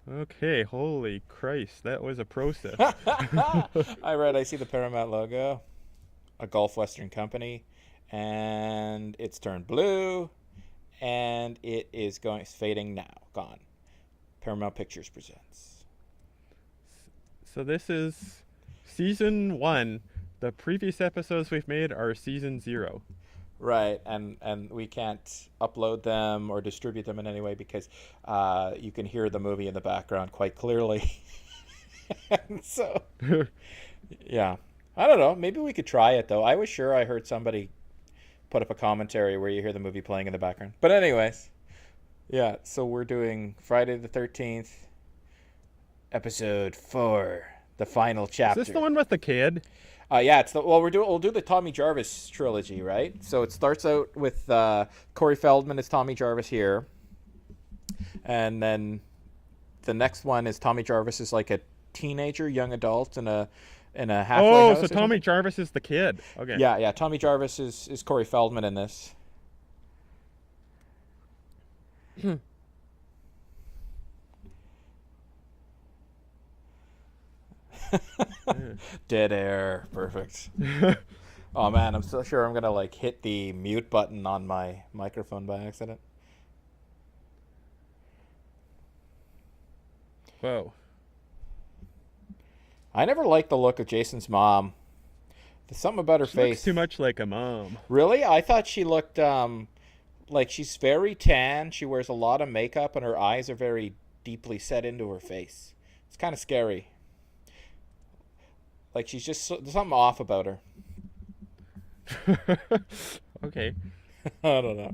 Okay, holy Christ, that was a process. I see the Paramount logo, a Gulf Western company, and it's turned blue, and it's fading now, gone. Paramount Pictures presents. So this is season 1. The previous episodes we've made are season 0. Right, and we can't upload them or distribute them in any way because you can hear the movie in the background quite clearly. So, yeah. I don't know. Maybe we could try it, though. I was sure I heard somebody put up a commentary where you hear the movie playing in the background. But, anyways, yeah, so we're doing Friday the 13th, episode 4, the final Is this the chapter. one with the kid? Yeah, we'll do the Tommy Jarvis trilogy, right? So it starts out with Corey Feldman as Tommy Jarvis here, and then the next one is Tommy Jarvis is like a teenager, young adult in a halfway Oh, so house or Tommy something. Jarvis is the kid. Okay. Yeah. Tommy Jarvis is Corey Feldman in this. Dead air, perfect. Oh man, I'm so sure I'm gonna like hit the mute button on my microphone by accident. Whoa. I never liked the look of Jason's mom. There's something about her She looks face. too much like a mom. Really? I thought she looked like she's very tan. She wears a lot of makeup and her eyes are very deeply set into her face. It's kind of scary. Like there's something off about her. Okay. I don't know.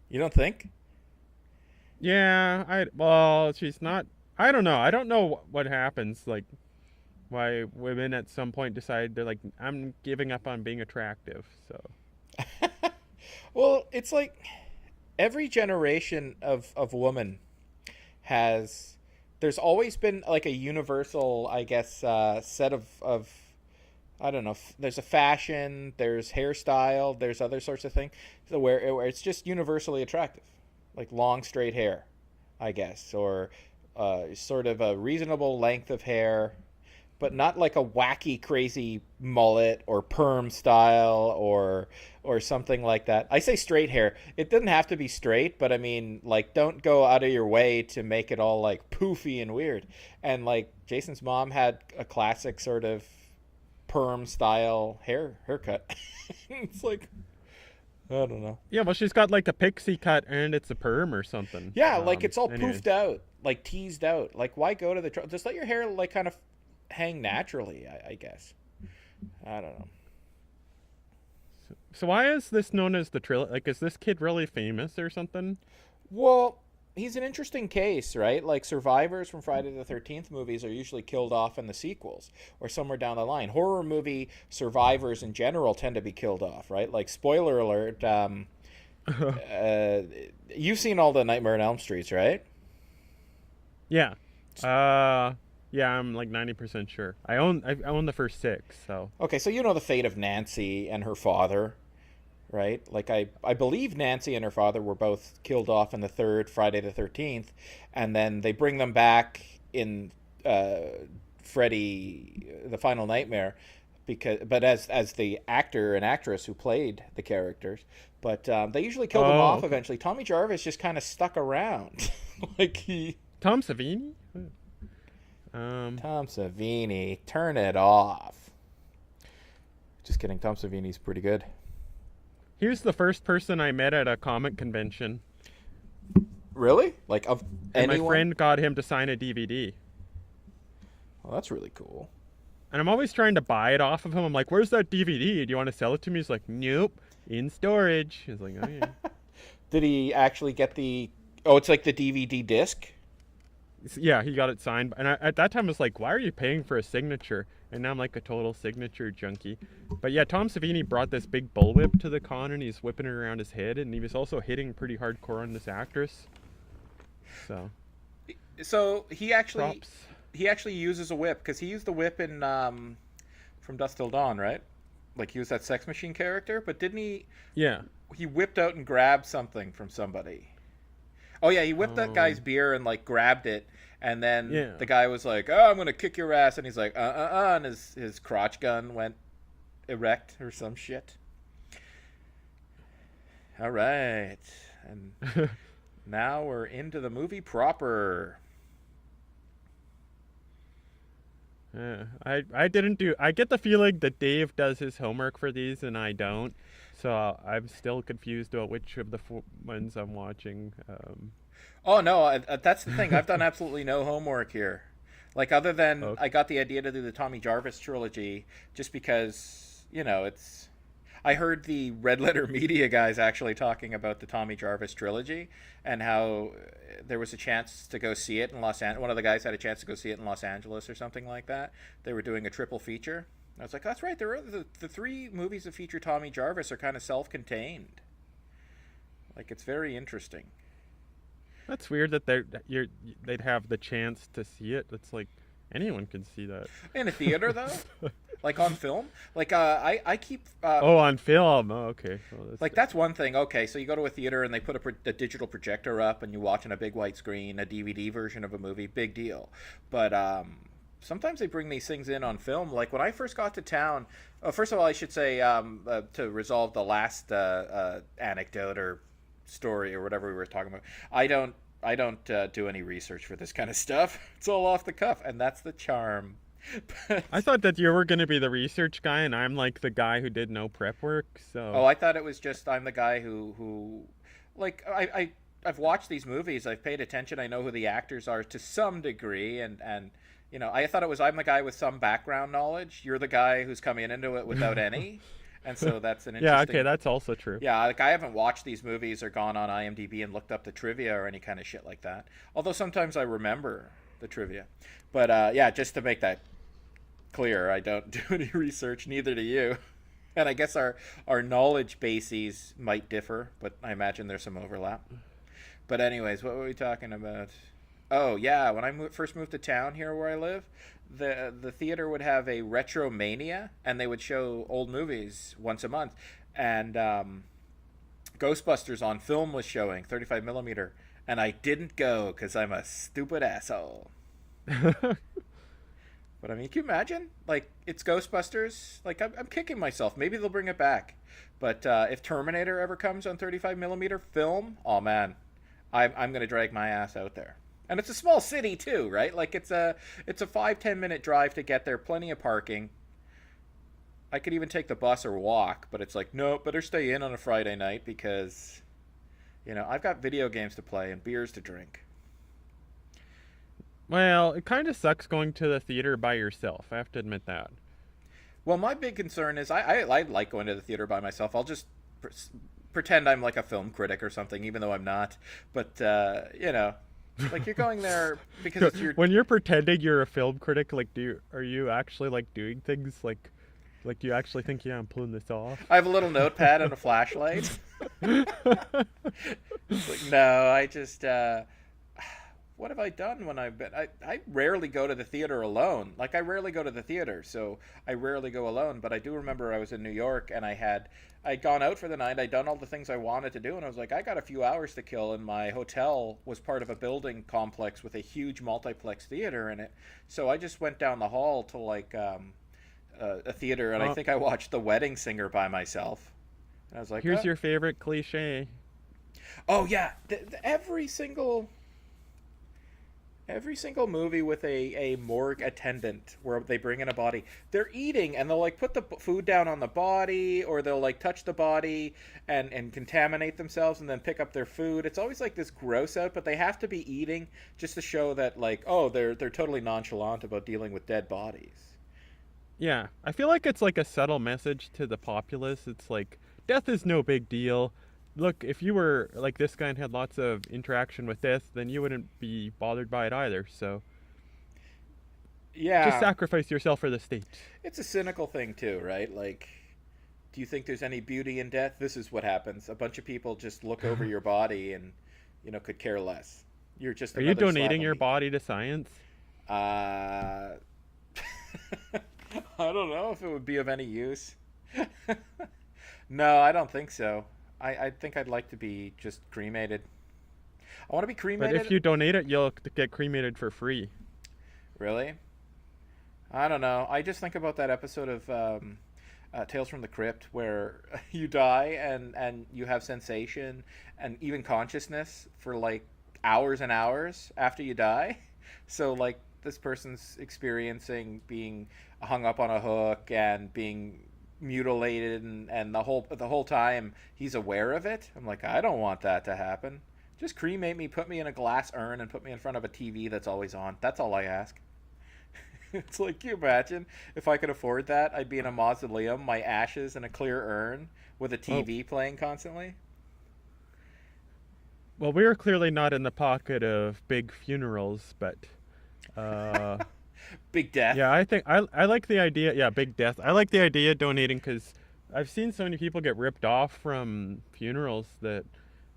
You don't think? Yeah, well, she's not. I don't know. I don't know what happens. Like, why women at some point decide they're like, I'm giving up on being attractive. So, Well, it's like every generation of woman has there's always been like a universal, I guess, set of I don't know. There's a fashion, there's hairstyle, there's other sorts of things, so where it's just universally attractive, like long straight hair, I guess, or sort of a reasonable length of hair, but not like a wacky, crazy mullet or perm style or something like that. I say straight hair. It doesn't have to be straight, but I mean, like, don't go out of your way to make it all like poofy and weird. And like Jason's mom had a classic sort of perm style haircut. It's like I don't know. yeah, well, she's got like a pixie cut and it's a perm or something. Yeah, like it's all Anyways. poofed out, like teased out. Like why go to the just let your hair like kind of hang naturally, I guess. I don't know. So why is this known as the trilogy? Like, is this kid really famous or something? Well, he's an interesting case, right? Like survivors from Friday the 13th movies are usually killed off in the sequels or somewhere down the line. Horror movie survivors in general tend to be killed off, right? Like spoiler alert, uh, you've seen all the Nightmare on Elm Streets, right? Yeah. Uh, yeah, I'm like 90% sure. I own the first 6, so. Okay, so you know the fate of Nancy and her father, right? Like I believe Nancy and her father were both killed off in the third Friday the 13th, and then they bring them back in uh, Freddy, the Final Nightmare, but as the actor and actress who played the characters, but they usually kill them Oh, off okay. eventually. Tommy Jarvis just kind of stuck around, like he. Tom Savini? Um, Tom Savini, turn it off. Just kidding. Tom Savini's pretty good. he was the first person I met at a comic convention, Really? Like of and my anyone? friend got him to sign a DVD. Well, that's really cool. And I'm always trying to buy it off of him. I'm like, "Where's that DVD? Do you want to sell it to me?" He's like, "Nope, in storage." He's like, "Oh yeah." Did he actually get the? Oh, it's like the DVD disc. Yeah, he got it signed, and at that time I was like, "Why are you paying for a signature?" And now I'm like a total signature junkie. But yeah, Tom Savini brought this big bullwhip to the con, and he's whipping it around his head, and he was also hitting pretty hardcore on this actress. So So props. he actually uses a whip because he used the whip in from Dusk Till Dawn, right? Like he was that sex machine character, but didn't he? Yeah. He whipped out and grabbed something from somebody. Oh yeah, he whipped that guy's Oh, beer and like grabbed it, and then yeah. the guy was like, "Oh, I'm gonna kick your ass," and he's like, and his crotch gun went erect or some shit. All right, and now we're into the movie proper. Yeah, I didn't do. I get the feeling that Dave does his homework for these and I don't. So I'm still confused about which of the ones I'm watching. Oh no, that's the thing. I've done absolutely no homework here. Like other than Okay. I got the idea to do the Tommy Jarvis trilogy just because, it's I heard the Red Letter Media guys actually talking about the Tommy Jarvis trilogy and how there was a chance to go see it in Los Angeles. One of the guys had a chance to go see it in Los Angeles or something like that. They were doing a triple feature. I was like, that's right. There are the three movies that feature Tommy Jarvis are kind of self-contained. Like it's very interesting. That's weird that they'd have the chance to see it. It's like anyone can see that. In a theater though, like on film. Like I keep Oh, on film. Oh, okay. Well, that's like that's one thing. Okay, so you go to a theater and they put a digital projector up and you watch on a big white screen a DVD version of a movie. Big deal. But sometimes they bring these things in on film. Like when I first got to town. First of all, I should say to resolve the last anecdote or story or whatever we were talking about. I don't do any research for this kind of stuff. It's all off the cuff, and that's the charm. But, I thought that you were going to be the research guy, and I'm like the guy who did no prep work. oh, So I thought it was just I'm the guy who like I've watched these movies. I've paid attention. I know who the actors are to some degree, and I thought it was I'm the guy with some background knowledge. You're the guy who's coming into it without any, and so that's an yeah, okay, interesting. that's also true. Yeah, like I haven't watched these movies or gone on IMDb and looked up the trivia or any kind of shit like that. Although sometimes I remember the trivia. But yeah, just to make that clear, I don't do any research, neither do you. And I guess our knowledge bases might differ, but I imagine there's some overlap. But anyways, what were we talking about? Oh yeah, when I first moved to town here where I live, the theater would have a retromania, and they would show old movies once a month. And Ghostbusters on film was showing 35 millimeter, and I didn't go because I'm a stupid asshole. But I mean, can you imagine? Like it's Ghostbusters. Like I'm kicking myself. Maybe they'll bring it back. But if Terminator ever comes on 35 millimeter film, oh man, I'm gonna drag my ass out there. And it's a small city too, right? Like it's a 5-10 minute drive to get there. Plenty of parking. I could even take the bus or walk, but it's like no, better stay in on a Friday night because I've got video games to play and beers to drink. Well, it kind of sucks going to the theater by yourself. I have to admit that. Well, my big concern is I like going to the theater by myself. I'll just pretend I'm like a film critic or something, even though I'm not. But like you're going there because it's your. When you're pretending you're a film critic, like, are you actually like doing things like you actually think, yeah, I'm pulling this off? I have a little notepad and a flashlight. It's like no, I just. What have I done when I've been? I rarely go to the theater alone. Like I rarely go to the theater, so I rarely go alone. But I do remember I was in New York and I'd gone out for the night. I'd done all the things I wanted to do, and I was like, I got a few hours to kill. And my hotel was part of a building complex with a huge multiplex theater in it. So I just went down the hall to like a theater, and I Well, think I watched The Wedding Singer by myself. And I was like, here's your favorite cliche. oh yeah, every single movie with a morgue attendant where they bring in a body, they're eating and they'll like put the food down on the body or they'll like touch the body and contaminate themselves and then pick up their food. It's always like this gross out, but they have to be eating just to show that like, oh, they're totally nonchalant about dealing with dead bodies. Yeah, I feel like it's like a subtle message to the populace. It's like death is no big deal. Look, if you were like this guy and had lots of interaction with death, then you wouldn't be bothered by it either. So just Yeah, sacrifice yourself for the state. it's a cynical thing too, right? Like, do you think there's any beauty in death? This is what happens. A bunch of people just look over your body and could care less. You're just Are you another slab donating of your meat. body to science? Uh, I don't know if it would be of any use. No, I don't think so. I think I'd like to be just cremated. I want to be But if cremated. you donate it, you'll get cremated for free. Really? I don't know. I just think about that episode of Tales from the Crypt where you die and you have sensation and even consciousness for like hours and hours after you die. So like this person's experiencing being hung up on a hook and being mutilated and the whole time he's aware of it. I'm like, I don't want that to happen. Just cremate me, put me in a glass urn, and put me in front of a TV that's always on. That's all I ask. It's like, can you imagine if I could afford that? I'd be in a mausoleum, my ashes in a clear urn with a Oh, TV playing constantly. well, we're clearly not in the pocket of big funerals, but uh, Big death. yeah, I like the idea. Yeah, big death. I like the idea of donating because I've seen so many people get ripped off from funerals that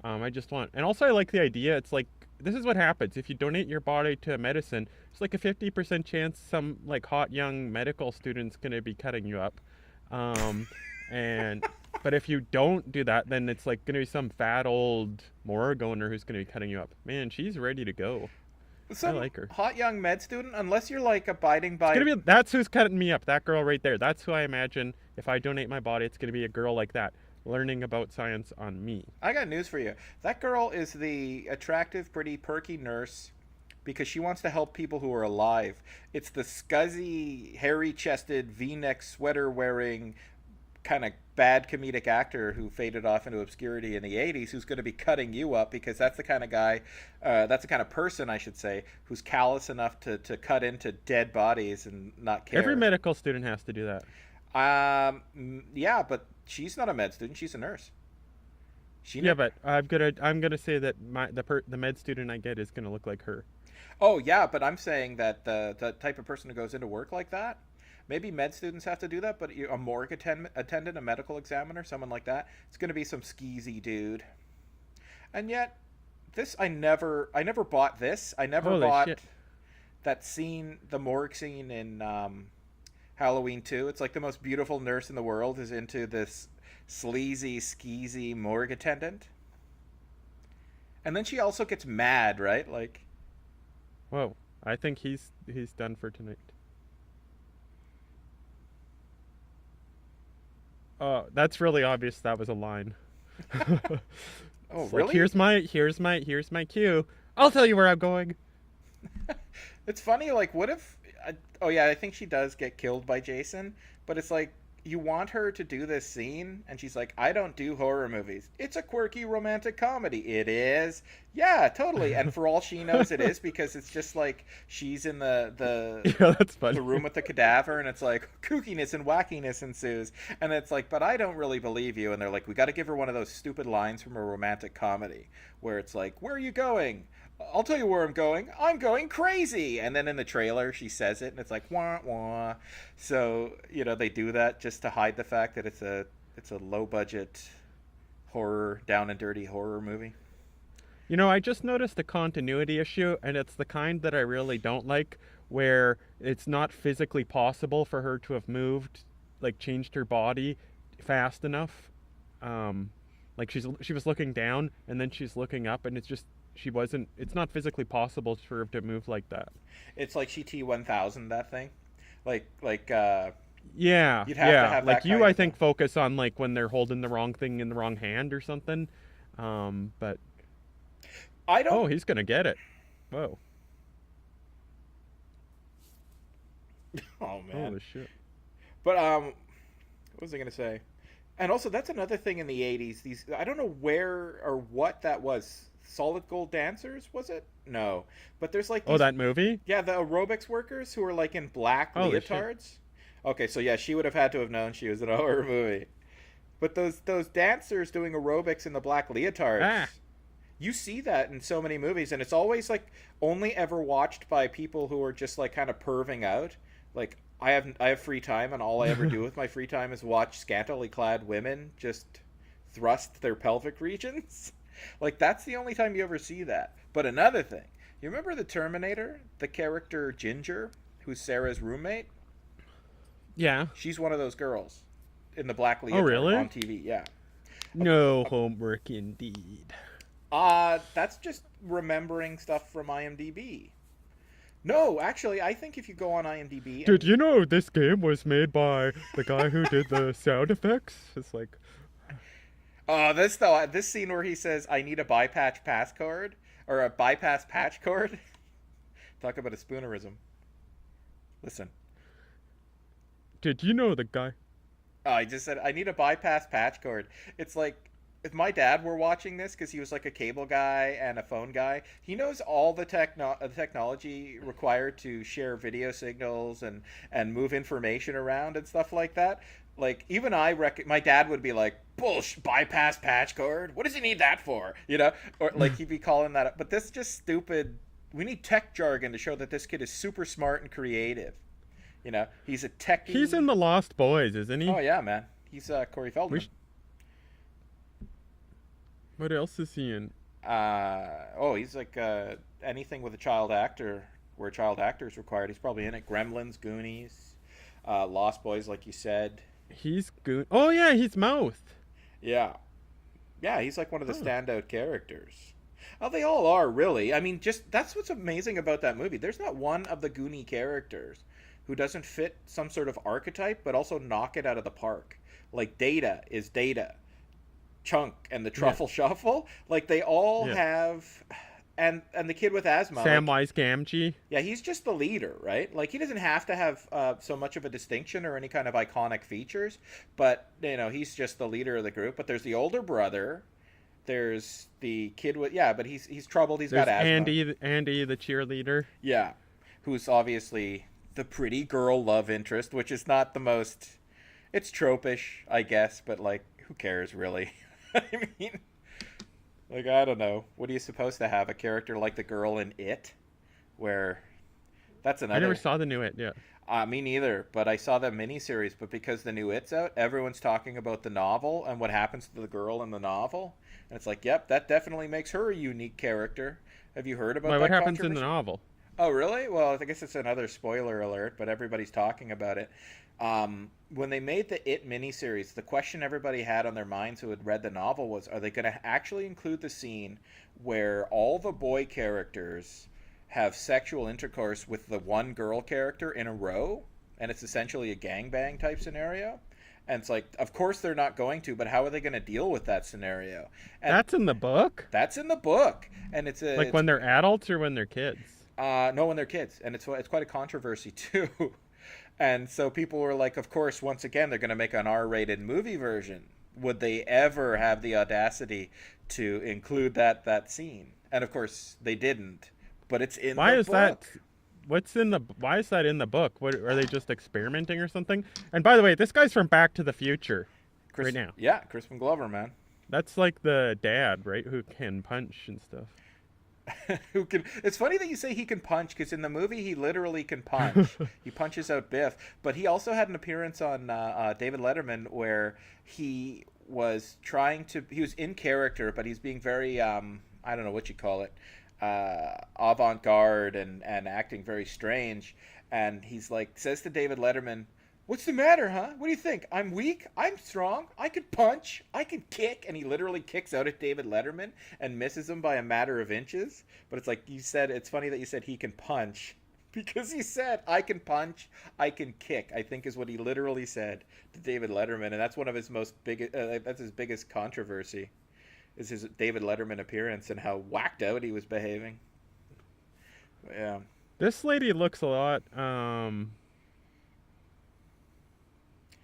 I just want. And also, I like the idea. It's like this is what happens if you donate your body to a medicine. It's like a 50% chance some like hot young medical student's gonna be cutting you up, um, and but if you don't do that, then it's like gonna be some fat old morgue owner who's gonna be cutting you up. Man, she's ready to go. I Some like her. hot young med student, unless you're like abiding It's by. gonna be that's who's cutting me up. That girl right there. That's who I imagine if I donate my body. It's gonna be a girl like that, learning about science on me. I got news for you. That girl is the attractive, pretty, perky nurse because she wants to help people who are alive. It's the scuzzy, hairy chested, v neck sweater wearing, kind of bad comedic actor who faded off into obscurity in the 80s who's going to be cutting you up because that's the kind of guy, that's the kind of person, I should say, who's callous enough to cut into dead bodies and not Every care. medical student has to do that. Yeah, but she's not a med student. She's a nurse. She Yeah, ne- but I'm gonna say that the med student I get is gonna look like her. Oh yeah, but I'm saying that the type of person who goes into work like that, maybe med students have to do that, but a morgue attendant, a medical examiner, someone like that, it's going to be some skeezy dude. And yet, this I never bought this. I never Holy bought shit! that scene, the morgue scene in Halloween 2. It's like the most beautiful nurse in the world is into this sleazy, skeezy morgue attendant, and then she also gets mad, right? Like, Whoa, I think he's done for tonight. Oh, that's really obvious. That was a line. oh It's like really? here's my cue. I'll tell you where I'm going. It's funny, like, what if? Oh yeah, I think she does get killed by Jason, but it's like you want her to do this scene, and she's like, "I don't do horror movies. It's a quirky romantic comedy. It is, yeah, totally." And for all she knows, it is because it's just like she's in the Yeah, that's funny. the room with the cadaver, and it's like kookiness and wackiness ensues, and it's like, but I don't really believe you. And they're like, we got to give her one of those stupid lines from a romantic comedy where it's like, where are you going? I'll tell you where I'm going. I'm going crazy. And then in the trailer, she says it, and it's like wah wah. So they do that just to hide the fact that it's a low budget horror, down and dirty horror movie. I just noticed a continuity issue, and it's the kind that I really don't like, where it's not physically possible for her to have moved, like changed her body fast enough. Like she was looking down, and then she's looking up, and it's just she wasn't. It's not physically possible for her to move like that. It's like she T1000, that thing. Like Yeah, you'd have to yeah. have Like that kind I of thing. think focus on like when they're holding the wrong thing in the wrong hand or something. But I don't. oh, he's gonna get it. Whoa. Oh man. Holy shit. But what was I gonna say? And also, that's another thing in the '80s. These, I don't know where or what that was. Solid Gold Dancers, was it? No, but there's like Oh, these. that movie? Yeah, the aerobics workers who are like in black Holy shit. leotards. Okay, so yeah, she would have had to have known she was in a horror movie. But those dancers doing aerobics in the black leotards, Ah. you see that in so many movies, and it's always like only ever watched by people who are just like kind of perving out. Like I have free time, and all I ever do with my free time is watch scantily clad women just thrust their pelvic regions. Like that's the only time you ever see that. But another thing, you remember the Terminator, the character Ginger, who's Sarah's roommate? Yeah. She's one of those girls in the black Oh, leotard really? on TV. Yeah. No homework indeed. That's just remembering stuff from IMDb. No, actually, I think if you go on IMDb Did and you know this game was made by the guy who did the sound effects? It's like, this scene where he says, "I need a bypass passcode or a bypass patch cord." Talk about a spoonerism. Listen. did you know the guy? Oh, I just said, "I need a bypass patch cord." It's like if my dad were watching this, because he was like a cable guy and a phone guy, he knows all the technology required to share video signals and move information around and stuff like that. Like even my dad would be like, "Bullshit, bypass patch cord. What does he need that for?" You know, or like he'd be calling that up. But this just stupid. We need tech jargon to show that this kid is super smart and creative. You know, he's a techie. He's in the Lost Boys, isn't he? Oh yeah, man. He's Corey Feldman. What else is he in? He's like anything with a child actor, where a child actor is required. He's probably in it. Gremlins, Goonies, Lost Boys, like you said. He's good. Oh yeah, he's Mouth. Yeah, yeah. He's like one of the standout characters. Oh, they all are really. I mean, just that's what's amazing about that movie. There's not one of the Goonie characters who doesn't fit some sort of archetype, but also knock it out of the park. Like Data is Data. Chunk and the Truffle Shuffle, like they all have, and the kid with asthma, Samwise Gamgee. Yeah, he's just the leader, right? Like he doesn't have to have so much of a distinction or any kind of iconic features, but you know he's just the leader of the group. But there's the older brother, there's the kid with but he's troubled. There's got asthma. Andy the cheerleader. Yeah, who's obviously the pretty girl love interest, which is not the most. It's tropish, I guess, but like who cares really? I mean, like, I don't know. What are you supposed to have? A character like the girl in It? Where that's another. I never saw the new It, yeah. Me neither, but I saw the miniseries. But because the new It's out, everyone's talking about the novel and what happens to the girl in the novel. And it's like, yep, that definitely makes her a unique character. Have you heard about that? What happens in the novel? Oh, really? Well, I guess it's another spoiler alert, but everybody's talking about it. When they made the It miniseries, the question everybody had on their minds who had read the novel was, are they going to actually include the scene where all the boy characters have sexual intercourse with the one girl character in a row? And it's essentially a gangbang type scenario. And it's like, of course they're not going to, but how are they going to deal with that scenario? And that's in the book? That's in the book. And it's when they're adults or when they're kids? No, when they're kids. And it's quite a controversy, too. And so people were like, of course, once again, they're going to make an R-rated movie version. Would they ever have the audacity to include that scene? And of course, they didn't. But it's in the book. Why is that in the book? What, are they just experimenting or something? And by the way, this guy's from Back to the Future right now. Yeah, Crispin Glover, man. That's like the dad, right? Who can punch and stuff. Who can? It's funny that you say he can punch, because in the movie he literally can punch. He punches out Biff, but he also had an appearance on David Letterman where he was he was in character, but he's being very I don't know what you call it, avant-garde and acting very strange. And he's like, says to David Letterman, "What's the matter, huh? What do you think? I'm weak? I'm strong. I can punch. I can kick." And he literally kicks out at David Letterman and misses him by a matter of inches. But it's like you said, it's funny that you said he can punch, because he said, "I can punch, I can kick," I think is what he literally said to David Letterman. And that's one of his that's his biggest controversy, is his David Letterman appearance and how whacked out he was behaving. Yeah. This lady looks a lot,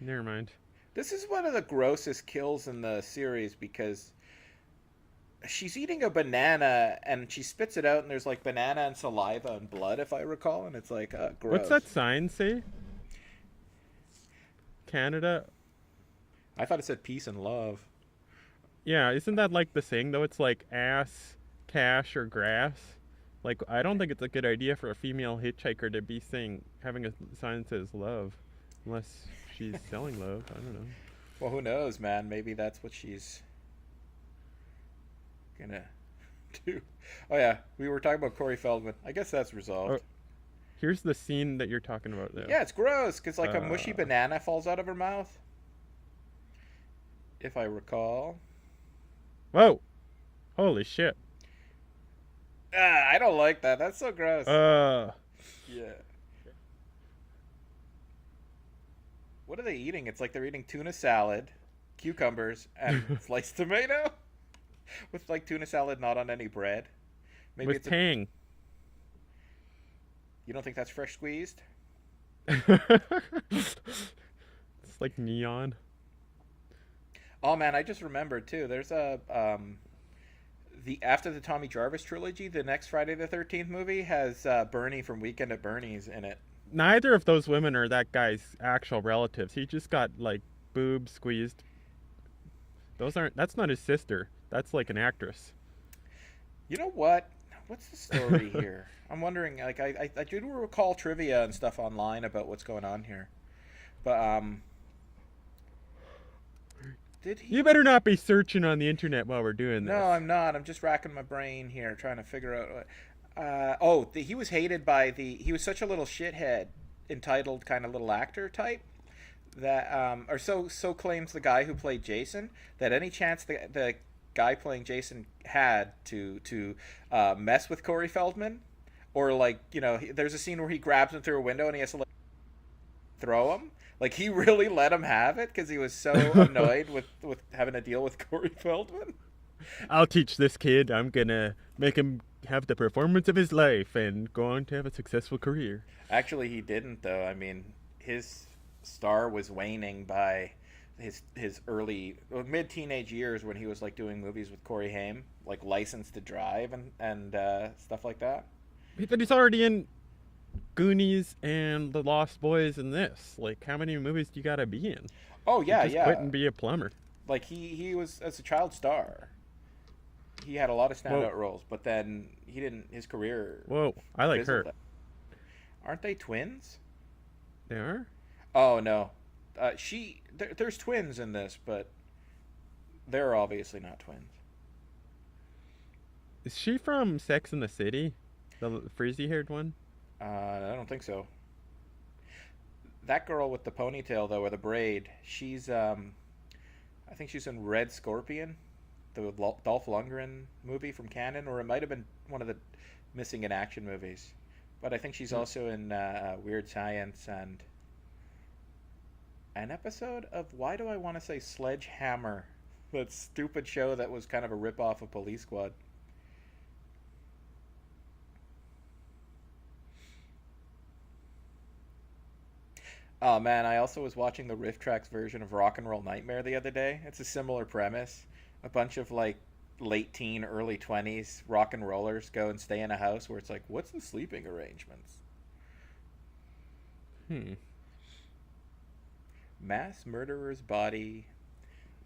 never mind. This is one of the grossest kills in the series, because she's eating a banana and she spits it out and there's like banana and saliva and blood, if I recall, and it's like gross. What's that sign say? Canada? I thought it said peace and love. Yeah, isn't that like the saying though? It's like ass, cash, or grass. Like, I don't think it's a good idea for a female hitchhiker to be having a sign that says love, unless she's selling love. I don't know. Well, who knows, man? Maybe that's what she's gonna do. Oh yeah, we were talking about Corey Feldman. I guess that's resolved. Here's the scene that you're talking about though. Yeah, it's gross, because like a mushy banana falls out of her mouth, if I recall. Whoa! Holy shit. Ah, I don't like that. That's so gross. Uh, Yeah. What are they eating? It's like they're eating tuna salad, cucumbers, and sliced tomato with like tuna salad not on any bread. Maybe with it's a. tang. You don't think that's fresh squeezed? It's like neon. Oh man, I just remembered too. There's a the after the Tommy Jarvis trilogy, the next Friday the 13th movie has Bernie from Weekend at Bernie's in it. Neither of those women are that guy's actual relatives. He just got like boobs squeezed. Those aren't. That's not his sister. That's like an actress. You know what? What's the story here? I'm wondering. Like, I do recall trivia and stuff online about what's going on here, but did he? You better not be searching on the internet while we're doing No, this. I'm not. I'm just racking my brain here, trying to figure out. Oh, he was hated by the. He was such a little shithead, entitled kind of little actor type that, or so claims the guy who played Jason, that any chance the guy playing Jason had to mess with Corey Feldman, or like there's a scene where he grabs him through a window and he has to like throw him. Like he really let him have it because he was so annoyed with having to deal with Corey Feldman. I'll teach this kid. I'm gonna make him have the performance of his life and go on to have a successful career. Actually, he didn't though. I mean, his star was waning by his early mid teenage years when he was like doing movies with Corey Haim, like License to Drive and stuff like that. But he's already in Goonies and The Lost Boys and this. Like, how many movies do you gotta be in? Oh You yeah, just quit yeah. and be a plumber. Like he was as a child star. He had a lot of Whoa, standout roles, but then he didn't. His career whoa! I like fizzled. her. Aren't they twins? They are. Oh no, there's twins in this, but they're obviously not twins. Is she from Sex and the City? The frizzy-haired one. I don't think so. That girl with the ponytail though, or the braid, she's I think she's in Red Scorpion, the Dolph Lundgren movie from Canon, or it might have been one of the Missing in Action movies. But I think she's Hmm. also in Weird Science and an episode of why do I want to say Sledgehammer, that stupid show that was kind of a rip off of Police Squad. Oh man, I also was watching the Riff Tracks version of Rock and Roll Nightmare the other day. It's a similar premise. A bunch of like late teen, early 20s rock and rollers go and stay in a house where it's like, what's the sleeping arrangements? Hmm. Mass murderer's body.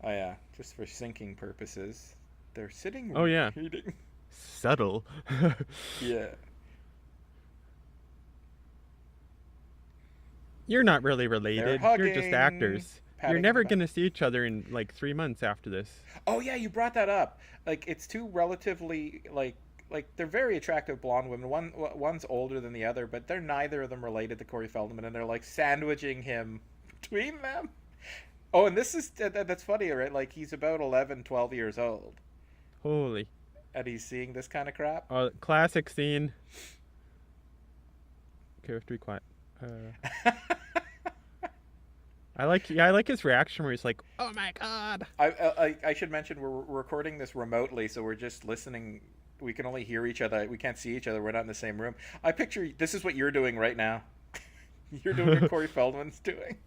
Oh yeah, just for sinking purposes. They're sitting Oh yeah. reading. Subtle. Yeah. You're not really They're related. You're just hugging, actors. You're patting on the never back. gonna see each other in like 3 months after this. Oh yeah, you brought that up. Like it's two relatively like they're very attractive blonde women. One's older than the other, but they're neither of them related to Corey Feldman, and they're like sandwiching him between them. Oh, and this is that's funny, right? Like he's about 11, 12 years old, Holy. and he's seeing this kind of crap. Classic scene. Okay, we have to be quiet. Uh, I like his reaction where he's like, "Oh my god." I should mention we're recording this remotely, so we're just listening. We can only hear each other. We can't see each other. We're not in the same room. I picture this is what you're doing right now. You're doing what Corey Feldman's doing.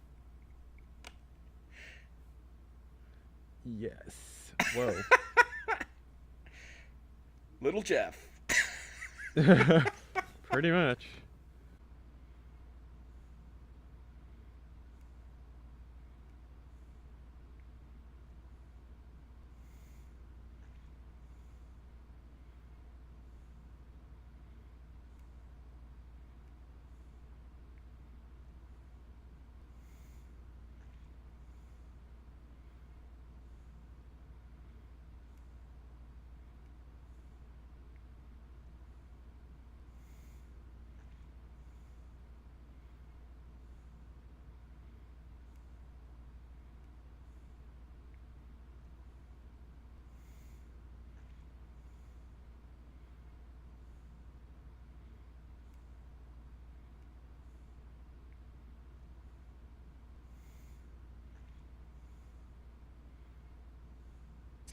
Yes. Whoa. Little Jeff. Pretty much.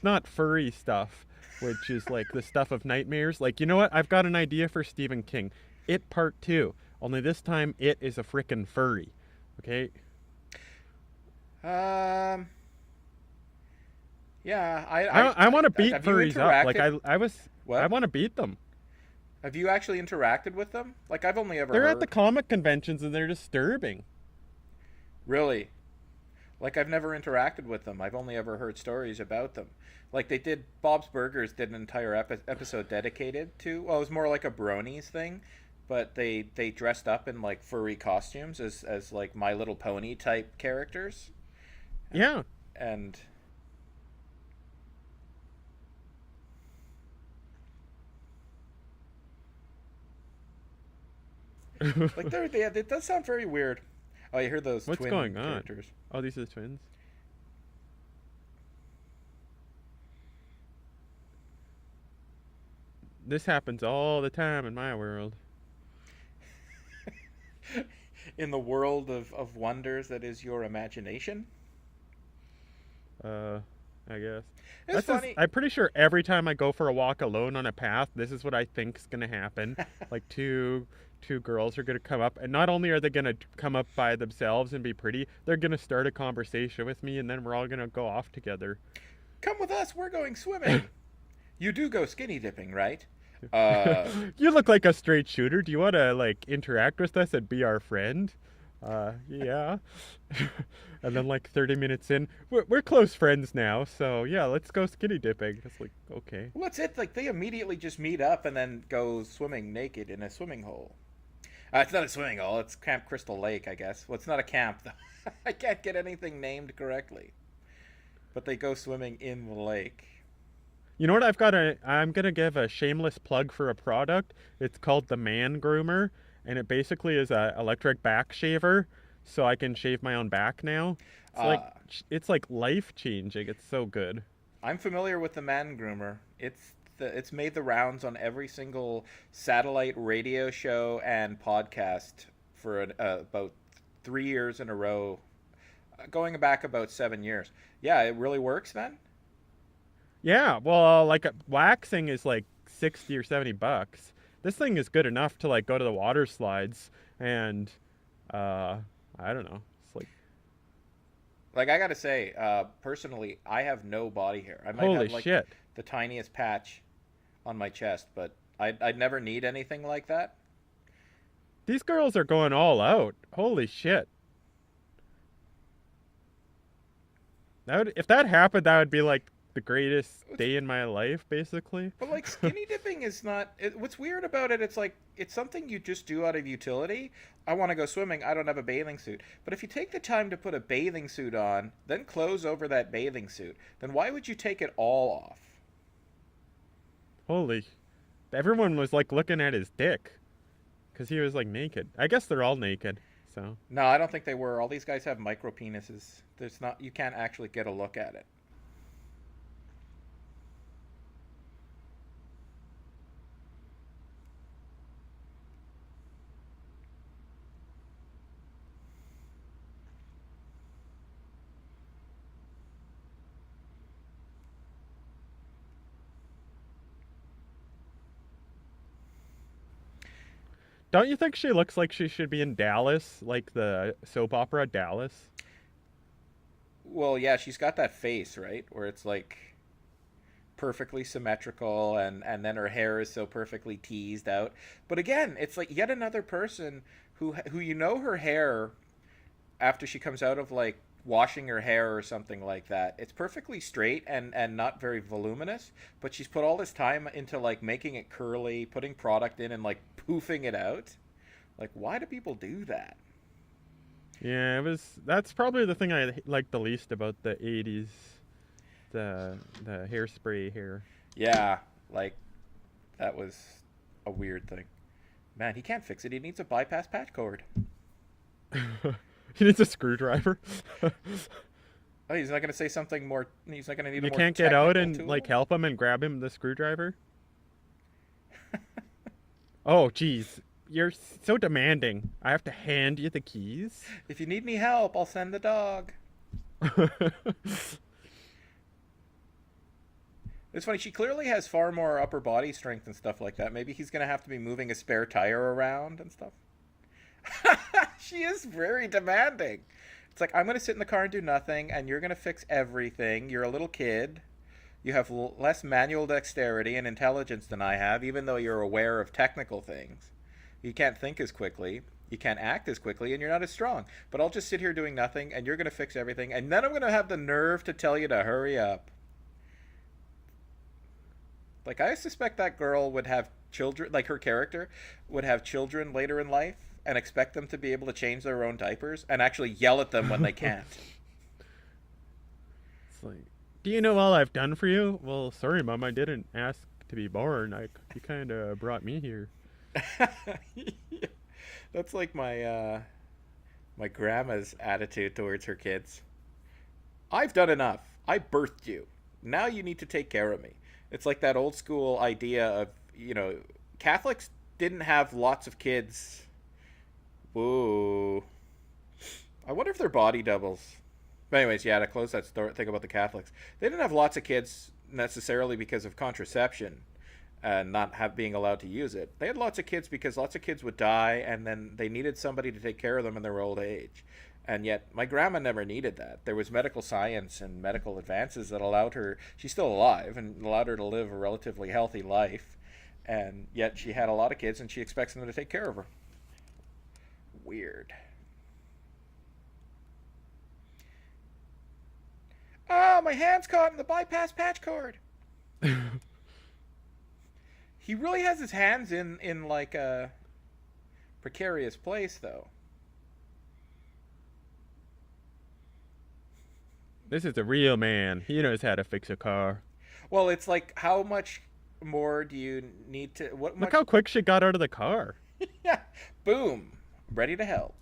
not furry stuff, which is like the stuff of nightmares. Like, you know what? I've got an idea for Stephen King. It Part 2. Only this time, it is a frickin' furry. Okay? Um. Yeah, I want to beat have you furries up. Like, interacted? I What? want to beat them. Have you actually interacted with them? Like, I've only ever They're at the heard. comic conventions and they're disturbing. Really? Like, I've never interacted with them. I've only ever heard stories about them. Like, they did, Bob's Burgers did an entire episode dedicated to, well, it was more like a bronies thing, but they dressed up in, like, furry costumes as like, My Little Pony type characters. Yeah. And, like, it does sound very weird. Oh, you heard those What's twin going on? characters. Oh, these are the twins. This happens all the time in my world. In the world of wonders that is your imagination. Uh, I guess. It's funny. I'm pretty sure every time I go for a walk alone on a path, this is what I think's gonna happen. Like two girls are gonna come up, and not only are they gonna come up by themselves and be pretty, they're gonna start a conversation with me, and then we're all gonna go off together. Come with us, we're going swimming. You do go skinny dipping, right? Uh, You look like a straight shooter. Do you want to like interact with us and be our friend? Yeah. And then like 30 minutes in, we're close friends now. So yeah, let's go skinny dipping. It's like, okay. what's it like? They immediately just meet up and then go swimming naked in a swimming hole. It's not a swimming hole. It's Camp Crystal Lake, I guess. Well, it's not a camp though. I can't get anything named correctly. But they go swimming in the lake. You know what? I'm gonna give a shameless plug for a product. It's called the Man Groomer, and it basically is a electric back shaver, so I can shave my own back now. Uh, It's like life changing. It's so good. I'm familiar with the Man Groomer. It's made the rounds on every single satellite radio show and podcast for about 3 years in a row, going back about 7 years. Yeah, it really works, then. Yeah, well, like waxing is like 60 or 70 bucks. This thing is good enough to like go to the water slides and uh I don't know. It's like Like, I gotta say, personally, I have no body hair. I might holy have like shit. the tiniest patch on my chest, but I'd never need anything like that. These girls are going all out. Holy shit. If that happened, that would be like the greatest day in my life, basically. But like, skinny dipping is not. What's weird about it? It's like it's something you just do out of utility. I want to go swimming. I don't have a bathing suit. But if you take the time to put a bathing suit on, then clothes over that bathing suit, then why would you take it all off? Holy. Everyone was like looking at his dick because he was like naked. I guess they're all naked, so. No, I don't think they were. All these guys have micro penises. There's not. You can't actually get a look at it. Don't you think she looks like she should be in Dallas, like the soap opera Dallas? Well, yeah, she's got that face, right, where it's like perfectly symmetrical, and then her hair is so perfectly teased out. But again, it's like yet another person who you know her hair after she comes out of like washing her hair or something like that. It's perfectly straight and not very voluminous, but she's put all this time into like making it curly, putting product in and like poofing it out. Like, why do people do that? Yeah, that's probably the thing I like the least about the 80s, the hairspray hair. Yeah, like that was a weird thing. Man, he can't fix it. He needs a bypass patch cord. He needs a screwdriver. Oh, he's not going to say something more. He's not going to need a You more can't get out technical and tool? like help him and grab him the screwdriver? Oh, geez. You're so demanding. I have to hand you the keys? If you need any help, I'll send the dog. It's funny. She clearly has far more upper body strength and stuff like that. Maybe he's gonna have to be moving a spare tire around and stuff. She is very demanding. It's like, I'm gonna sit in the car and do nothing, and you're gonna fix everything. You're a little kid. You have less manual dexterity and intelligence than I have, even though you're aware of technical things. You can't think as quickly. You can't act as quickly, and you're not as strong. But I'll just sit here doing nothing, and you're gonna fix everything, and then I'm gonna have the nerve to tell you to hurry up. Like, I suspect that girl would have children, like her character would have children later in life and expect them to be able to change their own diapers and actually yell at them when they can't. It's like, do you know all I've done for you? Well, sorry, Mom, I didn't ask to be born. You kind of brought me here. That's like my grandma's attitude towards her kids. I've done enough. I birthed you. Now you need to take care of me. It's like that old school idea of, Catholics didn't have lots of kids. Whoa. I wonder if they're body doubles. But anyways, yeah, to close that thing about the Catholics, they didn't have lots of kids necessarily because of contraception and not being allowed to use it. They had lots of kids because lots of kids would die, and then they needed somebody to take care of them in their old age. And yet my grandma never needed that. There was medical science and medical advances that allowed her, she's still alive, and allowed her to live a relatively healthy life. And yet she had a lot of kids, and she expects them to take care of her. Weird. Ah, my hand's caught in the bypass patch cord. He really has his hands in like a precarious place, though. This is a real man. He knows how to fix a car. Well, it's like, how much more do you need to... Look how quick she got out of the car. Yeah. Boom. Ready to help.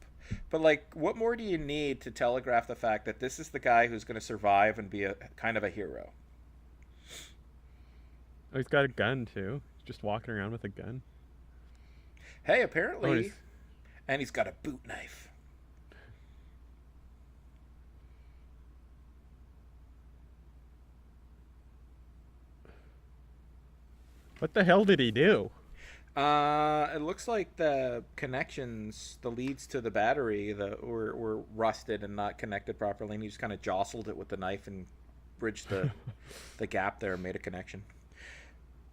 But, like, what more do you need to telegraph the fact that this is the guy who's going to survive and be a kind of a hero? Oh, he's got a gun, too. He's just walking around with a gun. Hey, apparently... Oh, and he's got a boot knife. What the hell did he do? It looks like the connections, the leads to the battery, were rusted and not connected properly, and he just kind of jostled it with the knife and bridged the gap there and made a connection.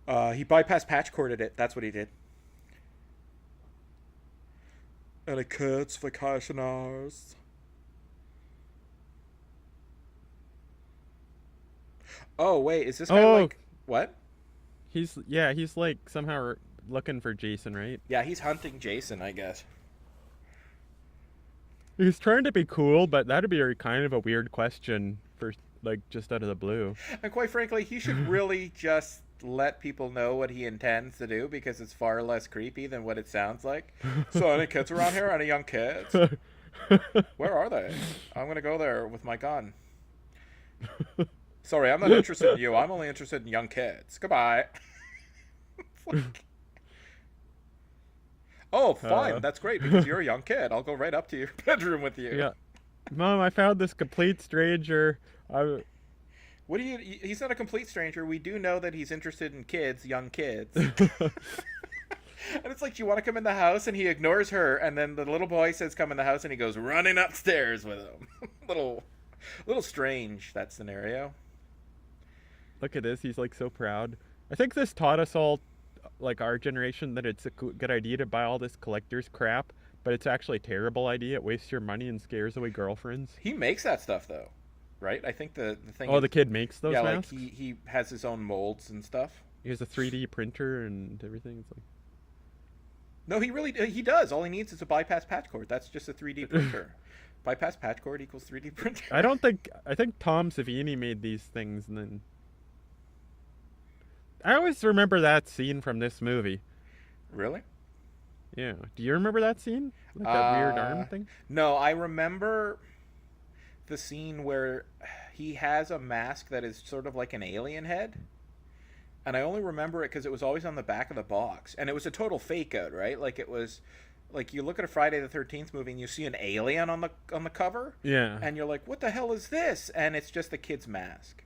He bypassed patch corded it. That's what he did. And it cuts vacationers. Oh, wait, is this guy like... What? He's like somehow looking for Jason, right? Yeah, he's hunting Jason, I guess. He's trying to be cool, but that'd be kind of a weird question for, like, just out of the blue. And quite frankly, he should really just let people know what he intends to do, because it's far less creepy than what it sounds like. So, any kids around here? Any young kids? Where are they? I'm going to go there with my gun. Sorry, I'm not interested in you. I'm only interested in young kids. Goodbye. Like... Oh, fine. That's great, because you're a young kid. I'll go right up to your bedroom with you. Yeah. Mom, I found this complete stranger. What do you... He's not a complete stranger. We do know that he's interested in kids, young kids. And it's like, do you want to come in the house? And he ignores her, and then the little boy says come in the house, and he goes running upstairs with him. little strange, that scenario. Look at this. He's like so proud. I think this taught us all, like our generation, that it's a good idea to buy all this collector's crap, but it's actually a terrible idea. It wastes your money and scares away girlfriends. He makes that stuff, though, right? I think the thing... Oh, the kid makes those masks? Like he has his own molds and stuff. He has a 3D printer and everything. It's like... No, he does. All he needs is a bypass patch cord. That's just a 3D printer. Bypass patch cord equals 3D printer. I think Tom Savini made these things, and then... I always remember that scene from this movie. Really? Yeah. Do you remember that scene? Like that weird arm thing? No, I remember the scene where he has a mask that is sort of like an alien head. And I only remember it because it was always on the back of the box. And it was a total fake out, right? Like it was... Like, you look at a Friday the 13th movie and you see an alien on the cover. Yeah. And you're like, what the hell is this? And it's just the kid's mask.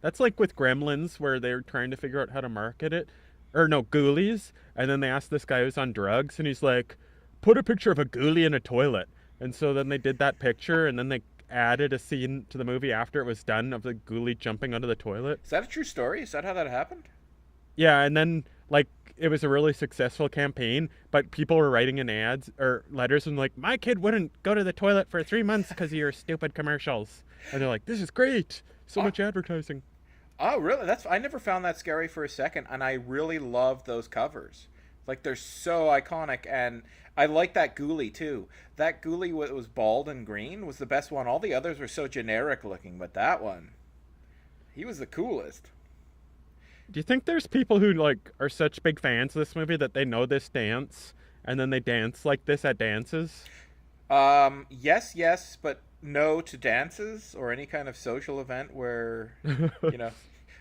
That's like with Gremlins, where they're trying to figure out how to market it. Or no, Ghoulies. And then they asked this guy who's on drugs, and he's like, put a picture of a ghoulie in a toilet. And so then they did that picture, and then they added a scene to the movie after it was done of the ghoulie jumping under the toilet. Is that a true story? Is that how that happened? Yeah, and then like it was a really successful campaign, but people were writing in ads or letters and like, my kid wouldn't go to the toilet for 3 months because of your stupid commercials. And they're like, this is great, so Oh, much advertising. oh, really? That's I never found that scary for a second, and I really love those covers. Like they're so iconic, and I like that ghoulie too. That ghoulie was bald and green was the best one. All the others were so generic looking, but that one, he was the coolest. Do you think there's people who like are such big fans of this movie that they know this dance and then they dance like this at dances? Yes, yes, but no to dances or any kind of social event where, you know,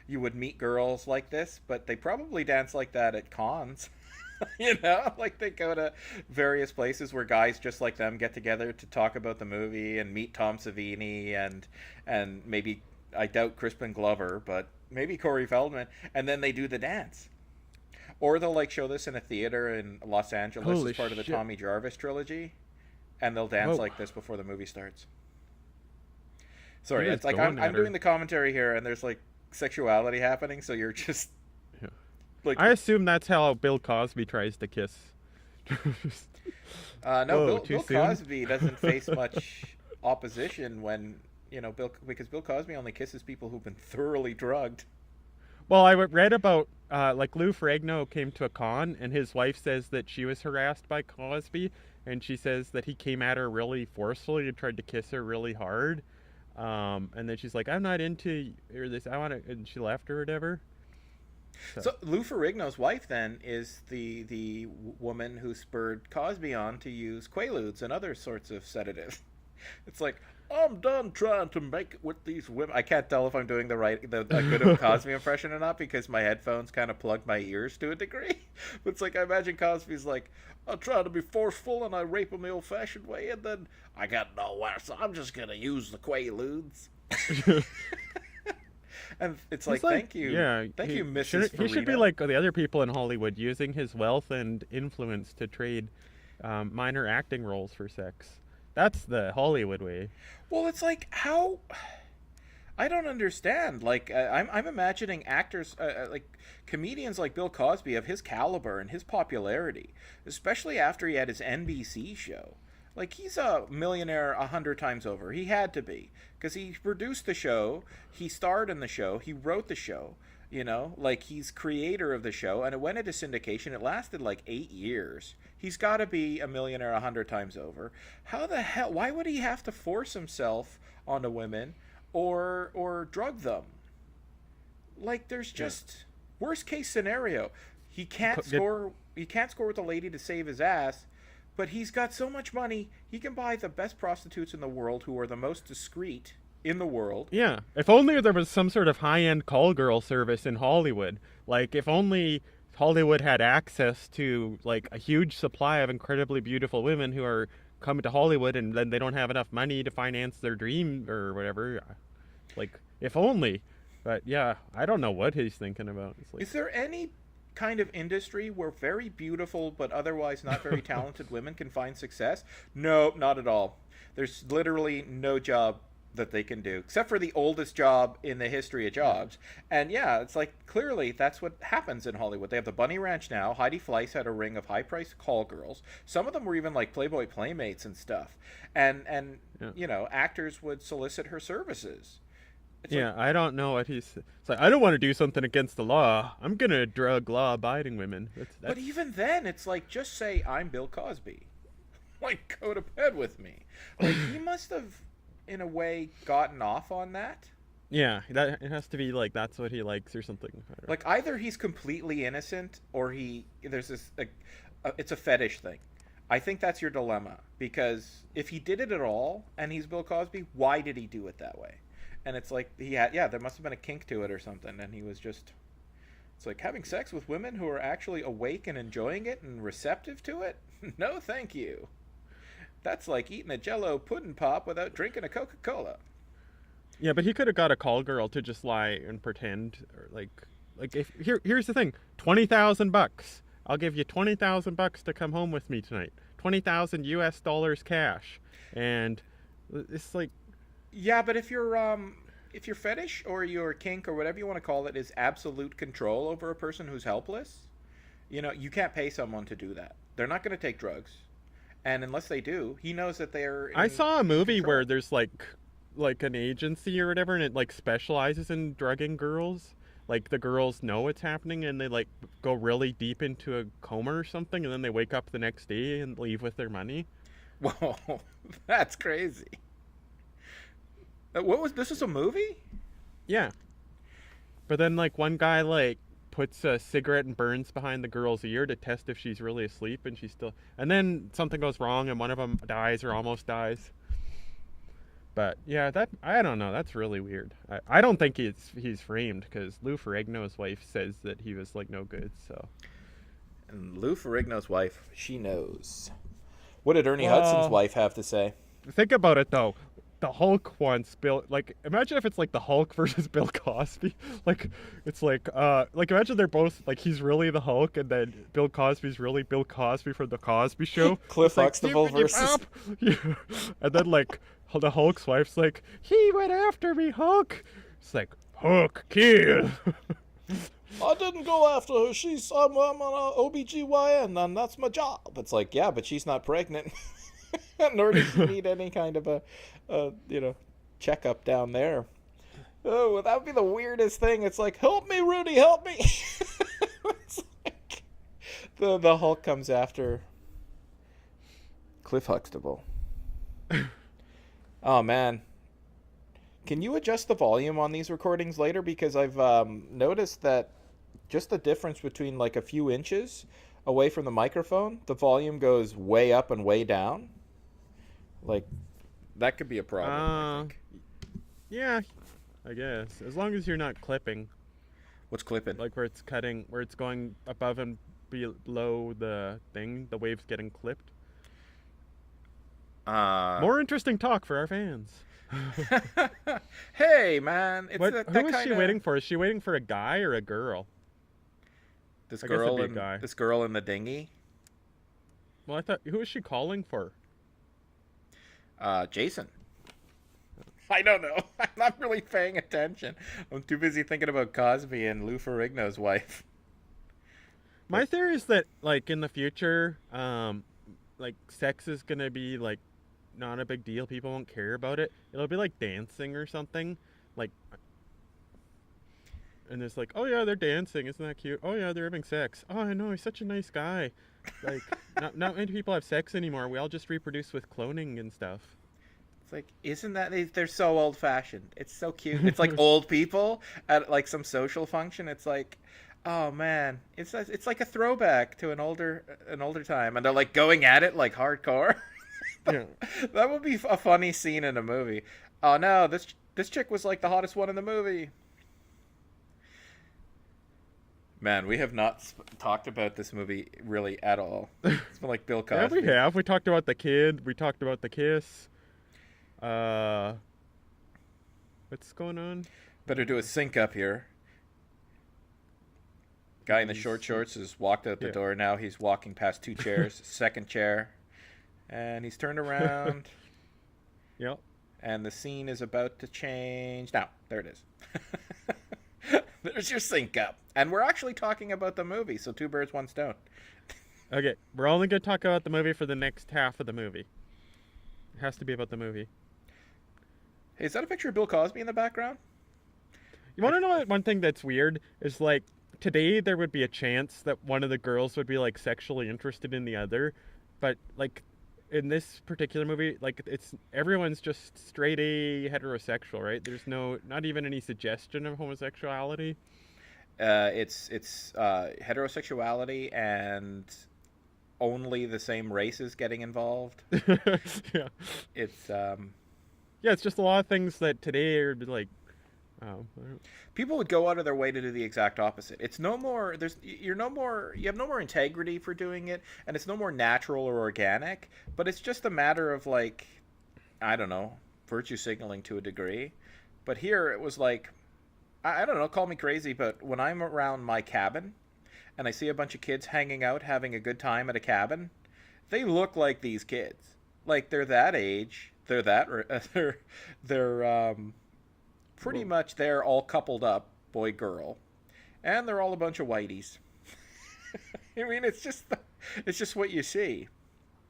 you would meet girls like this, but they probably dance like that at cons. You know, like they go to various places where guys just like them get together to talk about the movie and meet Tom Savini and maybe I doubt Crispin Glover, but maybe Corey Feldman, and then they do the dance. Or they'll like show this in a theater in Los Angeles Holy as part of the shit. Tommy Jarvis trilogy, and they'll dance Whoa. like this before the movie starts. Sorry, He is it's like going I'm at her. doing the commentary here, and there's like sexuality happening, so you're just Yeah. like, I assume that's how Bill Cosby tries to kiss. no, Whoa, Bill too Bill soon? Cosby doesn't face much opposition when because Bill Cosby only kisses people who've been thoroughly drugged. Well, I read about like Lou Ferrigno came to a con and his wife says that she was harassed by Cosby, and she says that he came at her really forcefully and tried to kiss her really hard. And then she's like, "I'm not into or this. I want to," and she left or whatever. So So Lou Ferrigno's wife then is the woman who spurred Cosby on to use Quaaludes and other sorts of sedatives. It's like I'm done trying to make it with these women. I can't tell if I'm doing a good Cosby impression or not because my headphones kind of plug my ears to a degree. But it's like I imagine Cosby's like, I try to be forceful and I rape them the old-fashioned way, and then I got nowhere, so I'm just gonna use the Quaaludes. And it's like, he's like, thank you, yeah, thank he you, Mrs. he should be Farina. like the other people in Hollywood, using his wealth and influence to trade minor acting roles for sex. That's the Hollywood way. Well, it's like how I don't understand. Like I'm imagining actors like comedians like Bill Cosby of his caliber and his popularity, especially after he had his NBC show. Like he's a millionaire 100 times over. He had to be because he produced the show, he starred in the show, he wrote the show. You know, like he's creator of the show, and it went into syndication. It lasted like 8 years. He's got to be a millionaire 100 times over. How the hell? Why would he have to force himself onto women, or drug them? Like, there's Yeah. just worst case scenario. He can't Get score. He can't score with a lady to save his ass, but he's got so much money. He can buy the best prostitutes in the world, who are the most discreet in the world. Yeah, if only there was some sort of high-end call girl service in Hollywood. Like, if only Hollywood had access to like a huge supply of incredibly beautiful women who are coming to Hollywood, and then they don't have enough money to finance their dream or whatever. Like, if only. But yeah, I don't know what he's thinking about. It's like, Is there any kind of industry where very beautiful but otherwise not very talented women can find success? No, not at all. There's literally no job that they can do except for the oldest job in the history of jobs. And yeah, it's like clearly that's what happens in Hollywood. They have the Bunny Ranch now. Heidi Fleiss had a ring of high-priced call girls. Some of them were even like Playboy playmates and stuff. And yeah. actors would solicit her services. It's like, Yeah, I don't know what he's. It's like, I don't want to do something against the law. I'm gonna drug law-abiding women. but even then, it's like, just say I'm Bill Cosby. Like, go to bed with me. Like, he must have, in a way, gotten off on that. Yeah, that it has to be like that's what he likes or something. I don't know. Like, either he's completely innocent, or there's this, it's a fetish thing. I think that's your dilemma, because if he did it at all, and he's Bill Cosby, why did he do it that way? And it's like, there must have been a kink to it or something, and he was just, it's like having sex with women who are actually awake and enjoying it and receptive to it? No, thank you. That's like eating a Jell-O pudding pop without drinking a Coca-Cola. Yeah, but he could have got a call girl to just lie and pretend, or like if here's the thing, $20,000. I'll give you $20,000 to come home with me tonight. 20,000 US dollars cash, and it's like, Yeah, but if your fetish or your kink or whatever you want to call it is absolute control over a person who's helpless, you can't pay someone to do that. They're not going to take drugs. And unless they do, he knows that they're I saw a in movie control. where there's like an agency or whatever, and it like specializes in drugging girls. Like the girls know what's happening, and they like go really deep into a coma or something, and then they wake up the next day and leave with their money. Whoa, that's crazy. What was this? Was a movie? Yeah, but then like one guy like puts a cigarette and burns behind the girl's ear to test if she's really asleep, and she's still. And then something goes wrong, and one of them dies or almost dies. But yeah, that I don't know. That's really weird. I don't think he's framed because Lou Ferrigno's wife says that he was like no good. So And Lou Ferrigno's wife, she knows. What did Ernie Hudson's well, wife have to say? think about it though. The Hulk wants Bill. Like imagine if it's like the Hulk versus Bill Cosby. Like it's like imagine they're both like he's really the Hulk and then Bill Cosby's really Bill Cosby from the Cosby Show. Cliff It's like Huxtable versus. yeah. And then like the Hulk's wife's like he went after me, Hulk. It's like Hulk kill. I didn't go after her. I'm an OBGYN, and that's my job. It's like, yeah, but she's not pregnant. Nor does she need any kind of a checkup down there. Oh, that would be the weirdest thing. It's like, help me, Rudy, help me. It's like the Hulk comes after Cliff Huxtable. Oh man, can you adjust the volume on these recordings later? Because I've noticed that just the difference between like a few inches away from the microphone, the volume goes way up and way down. Like, that could be a problem, I think. Yeah, I guess as long as you're not clipping, What's clipping? like where it's cutting, where it's going above and below the thing, the wave's getting clipped. More interesting talk for our fans. Hey, man. It's What? that, Who that is kind she of... waiting for? Is she waiting for a guy or a girl? This I guess it'd girl be a in guy. this girl in the dinghy? Well, I thought who is she calling for? Jason. I don't know. I'm not really paying attention. I'm too busy thinking about Cosby and Lou Ferrigno's wife. My theory is that like in the future, like sex is gonna be like not a big deal. People won't care about it. It'll be like dancing or something. Like, and it's like, oh yeah, they're dancing. Isn't that cute? Oh yeah, they're having sex. Oh, I know. He's such a nice guy. Like, not many people have sex anymore. We all just reproduce with cloning and stuff. It's like, isn't that... They're so old-fashioned. It's so cute. It's like old people at like some social function. It's like, oh man, it's like a throwback to an older time, and they're like going at it like hardcore. Yeah. That would be a funny scene in a movie. Oh no, this chick was like the hottest one in the movie. Man, we have not talked about this movie really at all. It's been like Bill Yeah, Cosby. we have. We talked about the kid. We talked about the kiss. Uh, what's going on? Better do a sync up here. Guy in the short shorts has walked out the Yeah. door. Now he's walking past two chairs, second chair, and he's turned around. Yep. And the scene is about to change. Now, there it is. There's your sync up. And we're actually talking about the movie, so two birds, one stone. Okay, we're only gonna talk about the movie for the next half of the movie. It has to be about the movie. Hey, is that a picture of Bill Cosby in the background? You want to know what one thing that's weird is like today there would be a chance that one of the girls would be like sexually interested in the other, but like in this particular movie, like it's everyone's just straight A heterosexual, right? There's not even any suggestion of homosexuality. It's heterosexuality and only the same races getting involved. Yeah. It's Yeah, it's just a lot of things that today are like, oh, people would go out of their way to do the exact opposite. It's no more. You have no more integrity for doing it, and it's no more natural or organic. But it's just a matter of like, I don't know, virtue signaling to a degree. But here it was like, I don't know, call me crazy, but when I'm around my cabin and I see a bunch of kids hanging out having a good time at a cabin, they look like these kids. Like they're that age. They're pretty Well, much they're all coupled up, boy girl, and they're all a bunch of whiteys. I mean, it's just what you see.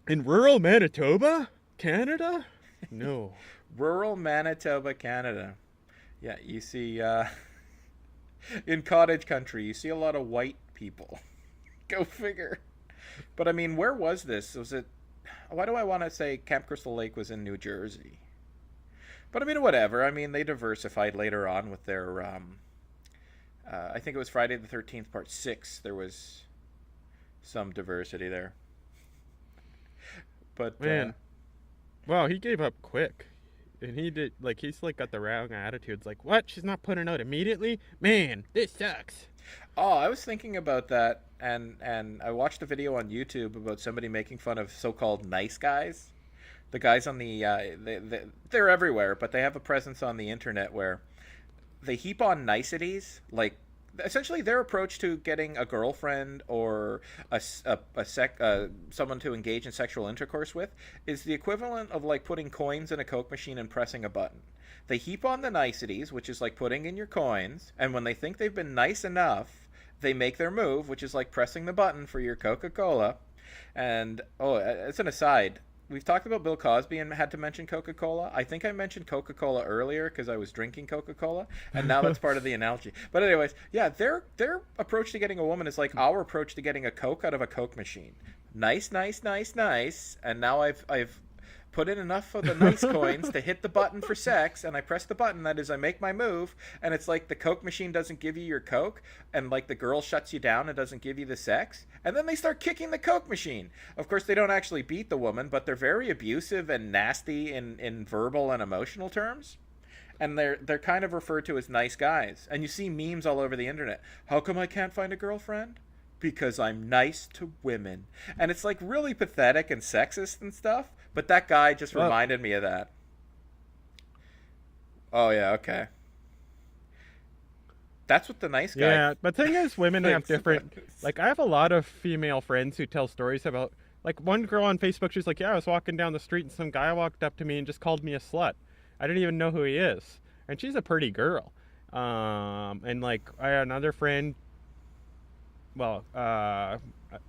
in rural Manitoba, Canada? No. Rural Manitoba, Canada. Yeah, you see in cottage country, you see a lot of white people. Go figure. But I mean, where was this? Was it? Why do I want to say Camp Crystal Lake was in New Jersey? But I mean, whatever. I mean, they diversified later on with their. I think it was Friday the 13th, Part 6. There was some diversity there. But Man. Wow, he gave up quick. And he did, like, he's like got the wrong attitude. It's like, what? She's not putting out immediately? Man, this sucks. oh, I was thinking about that, and I watched a video on YouTube about somebody making fun of so-called nice guys. The guys on they're everywhere, but they have a presence on the internet where they heap on niceties, like essentially their approach to getting a girlfriend or someone to engage in sexual intercourse with is the equivalent of like putting coins in a Coke machine and pressing a button. They heap on the niceties, which is like putting in your coins, and when they think they've been nice enough, they make their move, which is like pressing the button for your Coca-Cola. And oh, as an aside, we've talked about Bill Cosby and had to mention Coca-Cola. I think I mentioned Coca-Cola earlier because I was drinking Coca-Cola, and now that's part of the analogy. But anyways, yeah, their approach to getting a woman is like our approach to getting a Coke out of a Coke machine. Nice, nice, nice, nice. And now I've put in enough of the nice coins to hit the button for sex, and I press the button, that is I make my move, and it's like the Coke machine doesn't give you your Coke, and like the girl shuts you down and doesn't give you the sex, and then they start kicking the Coke machine. Of course they don't actually beat the woman, but they're very abusive and nasty in verbal and emotional terms. And they're kind of referred to as nice guys. And you see memes all over the internet. How come I can't find a girlfriend? Because I'm nice to women. And it's like really pathetic and sexist and stuff, but that guy just Well, reminded me of that. Oh yeah, okay. That's what the nice guy yeah, but thing is, women have thinks different. about us. Like, I have a lot of female friends who tell stories about. Like, one girl on Facebook, she's like, yeah, I was walking down the street and some guy walked up to me and just called me a slut. I didn't even know who he is. And she's a pretty girl. And like, I had another friend, well,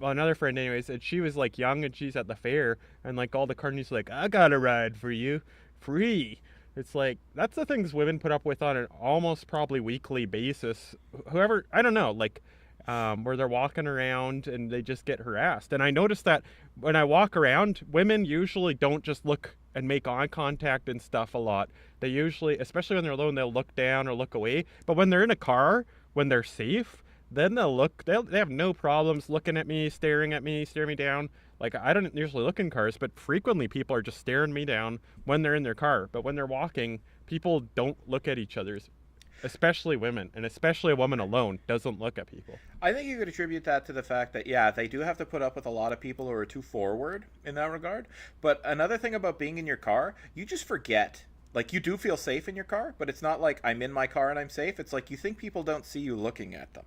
another friend, anyways, and she was like young and she's at the fair, and like all the carnies like, I got a ride for you, free. It's like that's the things women put up with on an almost probably weekly basis. Whoever, I don't know, like, where they're walking around and they just get harassed. And I noticed that when I walk around, women usually don't just look and make eye contact and stuff a lot. They usually, especially when they're alone, they'll look down or look away. But when they're in a car, when they're safe, then they'll look. They have no problems looking at me, staring me down. Like, I don't usually look in cars, but frequently people are just staring me down when they're in their car. But when they're walking, people don't look at each other's, especially women, and especially a woman alone doesn't look at people. I think you could attribute that to the fact that, yeah, they do have to put up with a lot of people who are too forward in that regard. But another thing about being in your car, you just forget. Like, you do feel safe in your car, but it's not like I'm in my car and I'm safe. It's like you think people don't see you looking at them.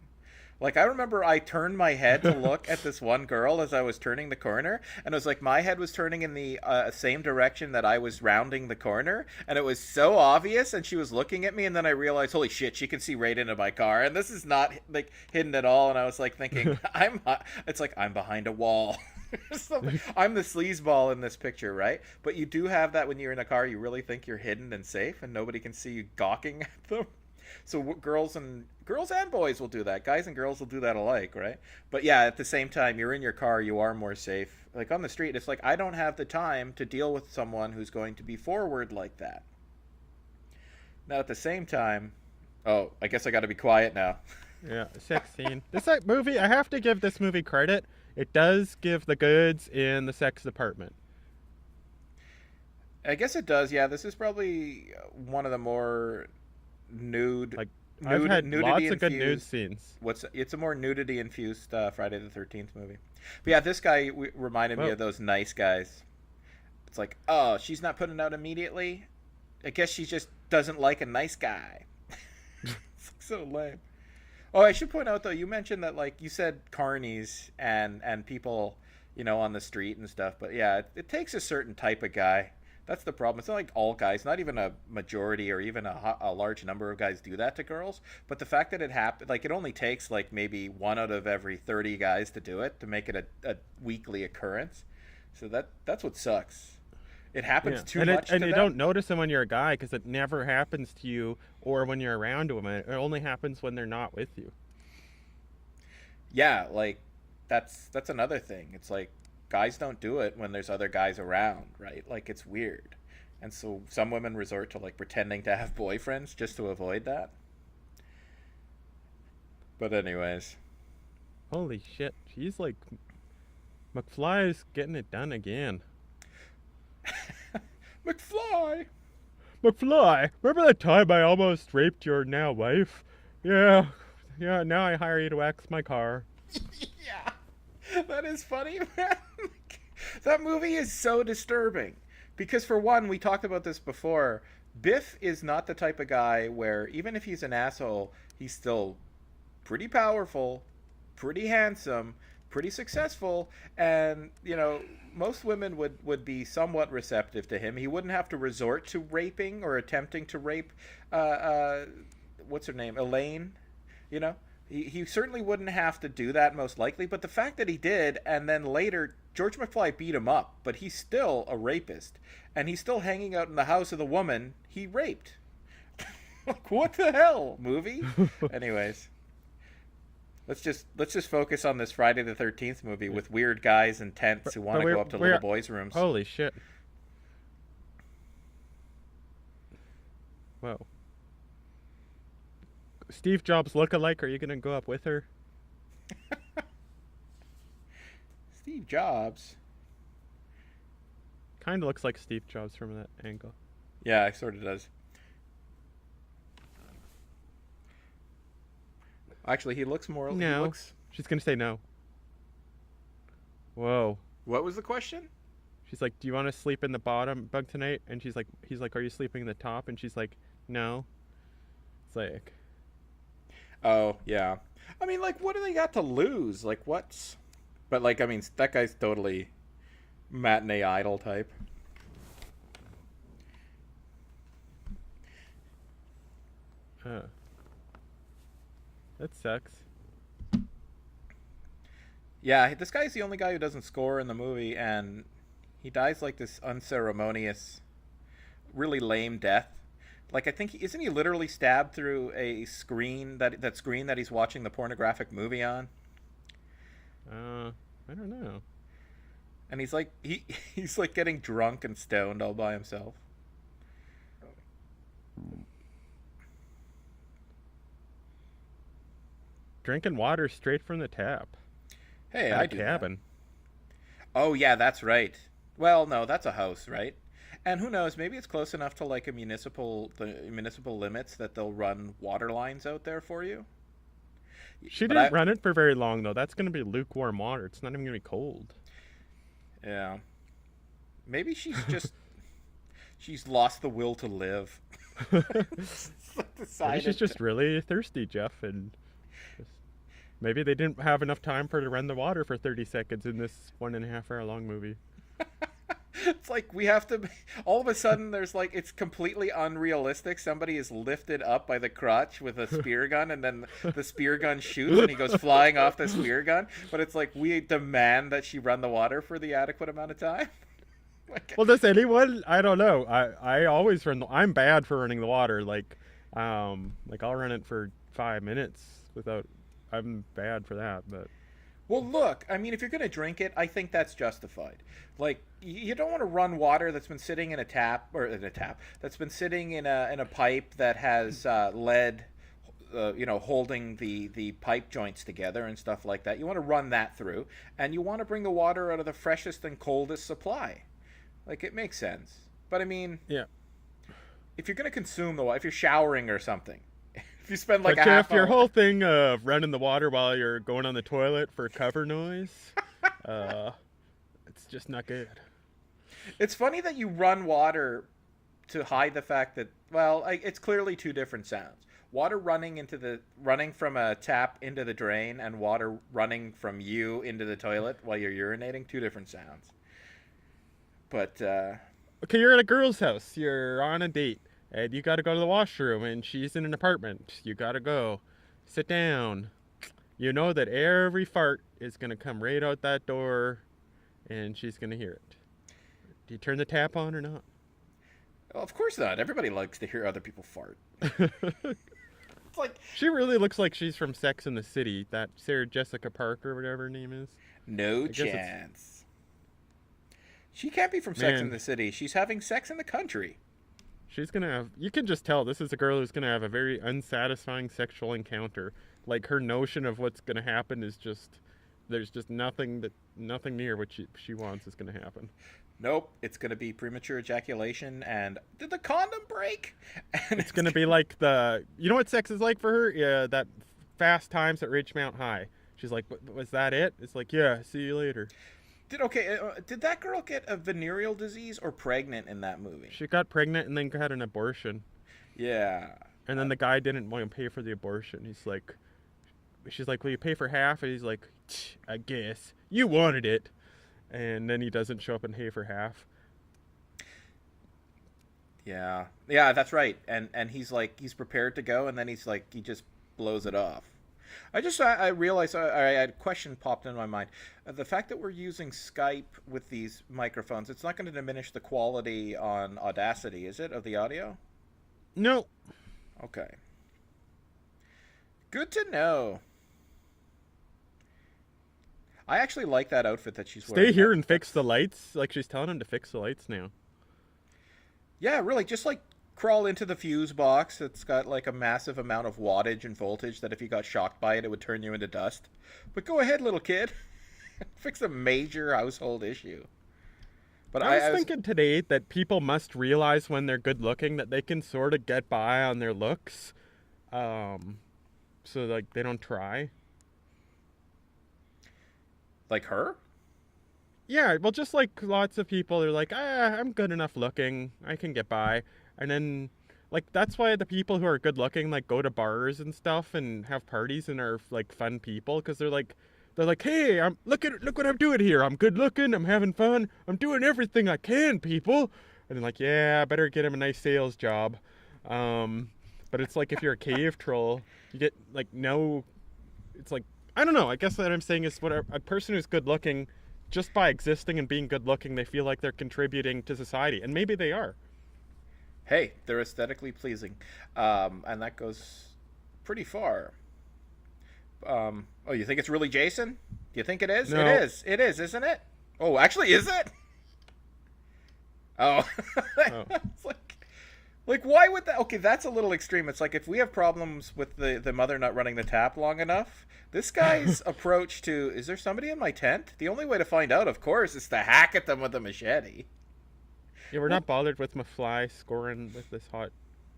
Like, I remember I turned my head to look at this one girl as I was turning the corner, and it was like my head was turning in the same direction that I was rounding the corner, and it was so obvious, and she was looking at me, and then I realized, holy shit, she can see right into my car, and this is not, like, hidden at all, and I was, like, thinking, it's like I'm behind a wall. I'm the sleazeball in this picture, right? But you do have that when you're in a car, you really think you're hidden and safe, and nobody can see you gawking at them. So girls and boys will do that. Guys and girls will do that alike, right? But yeah, at the same time, you're in your car, you are more safe. Like on the street, it's like I don't have the time to deal with someone who's going to be forward like that. Now at the same time, oh, I guess I got to be quiet now. Yeah, sex scene. This movie, I have to give this movie credit. It does give the goods in the sex department. I guess it does. Yeah, this is probably one of the more nude, Like, I've had nudity lots of good nude infused. scenes. It's a more nudity infused Friday the 13th movie. But yeah, this guy reminded me Well, of those nice guys. It's like, oh, she's not putting out immediately. I guess she's just doesn't like a nice guy. It's so lame. Oh, I should point out though, you mentioned that like you said carnies and people, on the street and stuff. But yeah, it takes a certain type of guy. That's the problem. It's not like all guys, not even a majority or even a large number of guys do that to girls. But the fact that it happened, like it only takes like maybe 1 out of every 30 guys to do it to make it a weekly occurrence. So that's what sucks. It happens too much to and you them. don't notice them when you're a guy because it never happens to you or when you're around them. It only happens when they're not with you. Yeah, like that's another thing. It's like guys don't do it when there's other guys around, right? Like it's weird. And so some women resort to like pretending to have boyfriends just to avoid that. But anyways, Holy shit. He's like, McFly's getting it done again. McFly. McFly, remember that time I almost raped your now wife? Yeah, now I hire you to wax my car. Yeah. That is funny, man. That movie is so disturbing. Because for one, we talked about this before. Biff is not the type of guy where even if he's an asshole, he's still pretty powerful, pretty handsome, pretty successful, and most women would be somewhat receptive to him. He wouldn't have to resort to raping or attempting to rape what's her name, Elaine. He certainly wouldn't have to do that, most likely. But the fact that he did, and then later George McFly beat him up, but he's still a rapist, and he's still hanging out in the house of the woman he raped. Like, what the hell, movie? Anyways, let's just focus on this Friday the 13th movie with weird guys in tents who want to go up to little boys' rooms. Holy shit. Whoa. Steve Jobs look-alike, are you going to go up with her? Steve Jobs? Kind of looks like Steve Jobs from that angle. Yeah, it sort of does. Actually, he looks more... No. She's going to say no. Whoa. What was the question? She's like, do you want to sleep in the bottom bunk tonight? And he's like, are you sleeping in the top? And she's like, no. It's like... Oh, yeah. I mean, like, what do they got to lose? Like, what's... But, like, I mean, that guy's totally matinee idol type. That sucks. Yeah, this guy's the only guy who doesn't score in the movie, and he dies like this unceremonious, really lame death. Like, I think isn't he literally stabbed through a screen that screen that he's watching the pornographic movie on? I don't know. And he's like he's like getting drunk and stoned all by himself. Drinking water straight from the tap. Hey, At I a do cabin. that. Oh yeah, that's right. Well, no, that's a house, right? And who knows? Maybe it's close enough to like the municipal limits that they'll run water lines out there for you. She But didn't run it for very long though. That's gonna be lukewarm water. It's not even gonna be cold. Yeah. Maybe she's lost the will to live. Maybe she's just really thirsty, Jeff, and maybe they didn't have enough time for her to run the water for 30 seconds in this 1.5 hour long movie. It's like we have to. All of a sudden, there's like it's completely unrealistic. Somebody is lifted up by the crotch with a spear gun, and then the spear gun shoots, and he goes flying off the spear gun. But it's like we demand that she run the water for the adequate amount of time. Well, does anyone? I don't know. I always run. I'm bad for running the water. Like I'll run it for 5 minutes without. I'm bad for that, but. Well, look, I mean, if you're going to drink it, I think that's justified. Like, you don't want to run water that's been sitting in a tap, that's been sitting in a pipe that has lead, holding the pipe joints together and stuff like that. You want to run that through, and you want to bring the water out of the freshest and coldest supply. Like, it makes sense. But, I mean, Yeah. if you're going to consume the water, if you're showering or something, if you spend like But a half Jeff, your hour... whole thing of running the water while you're going on the toilet for cover noise, it's just not good. It's funny that you run water to hide the fact that, well, it's clearly two different sounds. Water running from a tap into the drain, and water running from you into the toilet while you're urinating, two different sounds. But Okay, you're at a girl's house. You're on a date, and you got to go to the washroom, and she's in an apartment. You got to go. Sit down. You know that every fart is going to come right out that door, and she's going to hear it. Do you turn the tap on or not? well, of course not. Everybody likes to hear other people fart. It's like, She really looks like she's from Sex and the City. That Sarah Jessica Parker, whatever her name is. no chance. She can't be from Sex Man. and the City. She's having sex in the country. She's gonna have. You can just tell this is a girl who's gonna have a very unsatisfying sexual encounter. Like her notion of what's gonna happen is just. There's just nothing near what she wants is gonna happen. Nope, it's going to be premature ejaculation, and did the condom break? And It's gonna be like you know what sex is like for her? Yeah, that Fast Times at Ridgemount High. She's like, was that it? It's like, yeah, see you later. Did that girl get a venereal disease or pregnant in that movie? She got pregnant and then had an abortion. Yeah. And then the guy didn't want to pay for the abortion. She's like, will you pay for half? And he's like, I guess. You wanted it. And then he doesn't show up and pay for half. Yeah. Yeah, that's right. And he's like, he's prepared to go, and then he's like, he just blows it off. I realized I had a question popped in my mind. The fact that we're using Skype with these microphones, it's not going to diminish the quality on Audacity, is it, of the audio? No. Okay. Good to know. I actually like that outfit that she's wearing. Stay here and fix the lights. Like she's telling him to fix the lights now. Yeah, really, just like crawl into the fuse box that's got like a massive amount of wattage and voltage that if you got shocked by it, it would turn you into dust. But go ahead, little kid. Fix a major household issue. But I was thinking today that people must realize when they're good looking that they can sort of get by on their looks. So like they don't try. Like her? Yeah, well, just like lots of people are like, I'm good enough looking. I can get by. And then, like, that's why the people who are good looking, like, go to bars and stuff and have parties and are, like, fun people. Because they're like, hey, look what I'm doing here. I'm good looking. I'm having fun. I'm doing everything I can, people. And they're like, yeah, I better get him a nice sales job. But it's like if you're a cave troll, you get, like, no... It's like, I don't know. I guess what I'm saying is what a person who's good looking, just by existing and being good looking, they feel like they're contributing to society. And maybe they are. Hey, they're aesthetically pleasing. And that goes pretty far. Oh, you think it's really Jason? Do you think it is? No. It is. It is, isn't it? Oh, actually, is it? Oh. It's like, why would that? Okay, that's a little extreme. It's like if we have problems with the mother not running the tap long enough, this guy's approach to, is there somebody in my tent? The only way to find out, of course, is to hack at them with a machete. Yeah, we're not bothered with McFly scoring with this hot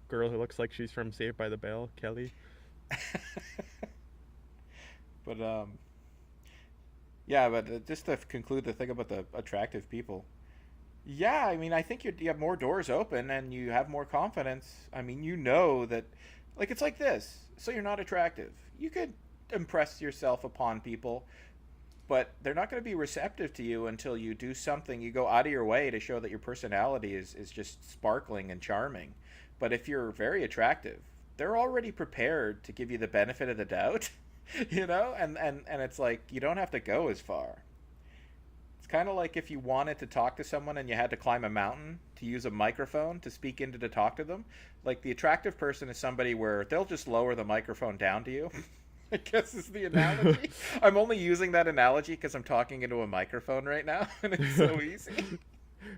girl who looks like she's from Saved by the Bell, Kelly. But, yeah, but just to conclude the thing about the attractive people. Yeah, I mean, I think you have more doors open and you have more confidence. I mean, you know that, like, it's like this. So you're not attractive. You could impress yourself upon people, but they're not going to be receptive to you until you do something. You go out of your way to show that your personality is just sparkling and charming. But if you're very attractive, they're already prepared to give you the benefit of the doubt, you know? And it's like, you don't have to go as far. Kind of like if you wanted to talk to someone and you had to climb a mountain to use a microphone to speak into to talk to them. Like the attractive person is somebody where they'll just lower the microphone down to you. I guess is the analogy. I'm only using that analogy because I'm talking into a microphone right now and it's so easy.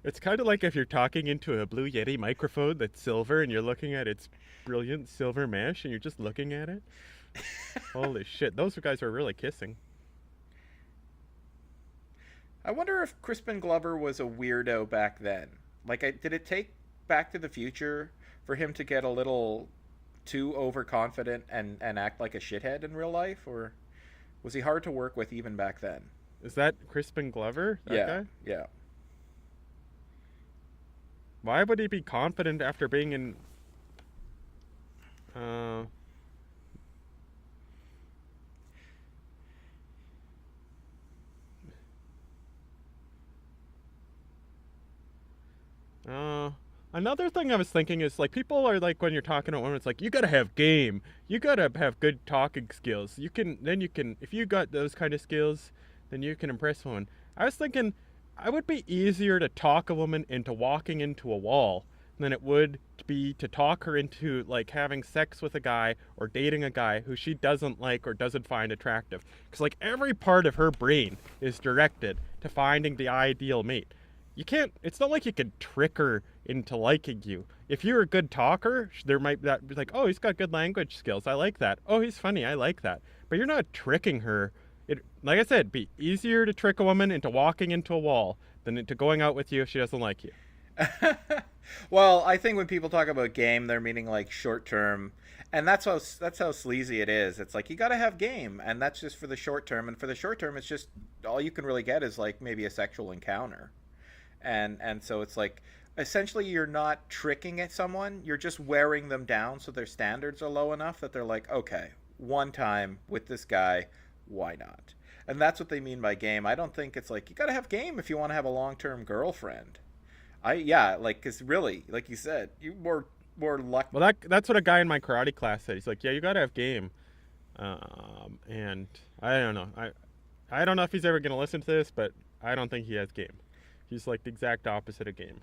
It's kind of like if you're talking into a Blue Yeti microphone that's silver and you're looking at its brilliant silver mesh and you're just looking at it. Holy shit, those guys are really kissing. I wonder if Crispin Glover was a weirdo back then. Like, did it take Back to the Future for him to get a little too overconfident and act like a shithead in real life? Or was he hard to work with even back then? Is that Crispin Glover? That guy? Yeah. Why would he be confident after being in? Uh, uh, Another thing I was thinking is like people are like when you're talking to women, it's like you gotta have game, you gotta have good talking skills. You can if you got those kind of skills, then you can impress women. I was thinking, I would be easier to talk a woman into walking into a wall than it would be to talk her into like having sex with a guy or dating a guy who she doesn't like or doesn't find attractive. Because like every part of her brain is directed to finding the ideal mate. You can't, it's not like you can trick her into liking you. If you're a good talker, there might that be like, oh, he's got good language skills, I like that. Oh, he's funny, I like that. But you're not tricking her. It, like I said, it'd be easier to trick a woman into walking into a wall than into going out with you if she doesn't like you. Well, I think when people talk about game, they're meaning like short term, and that's how sleazy it is. It's like you got to have game, and that's just for the short term. And for the short term, it's just all you can really get is like maybe a sexual encounter, and so it's like essentially you're not tricking at someone, you're just wearing them down so their standards are low enough that they're like, okay, one time with this guy, why not? And that's what they mean by game. I don't think it's like you got to have game if you want to have a long term girlfriend. Yeah, like because really, like you said, you more luck. Well, that's what a guy in my karate class said. He's like, yeah, you gotta have game. And I don't know. I don't know if he's ever gonna listen to this, but I don't think he has game. He's like the exact opposite of game.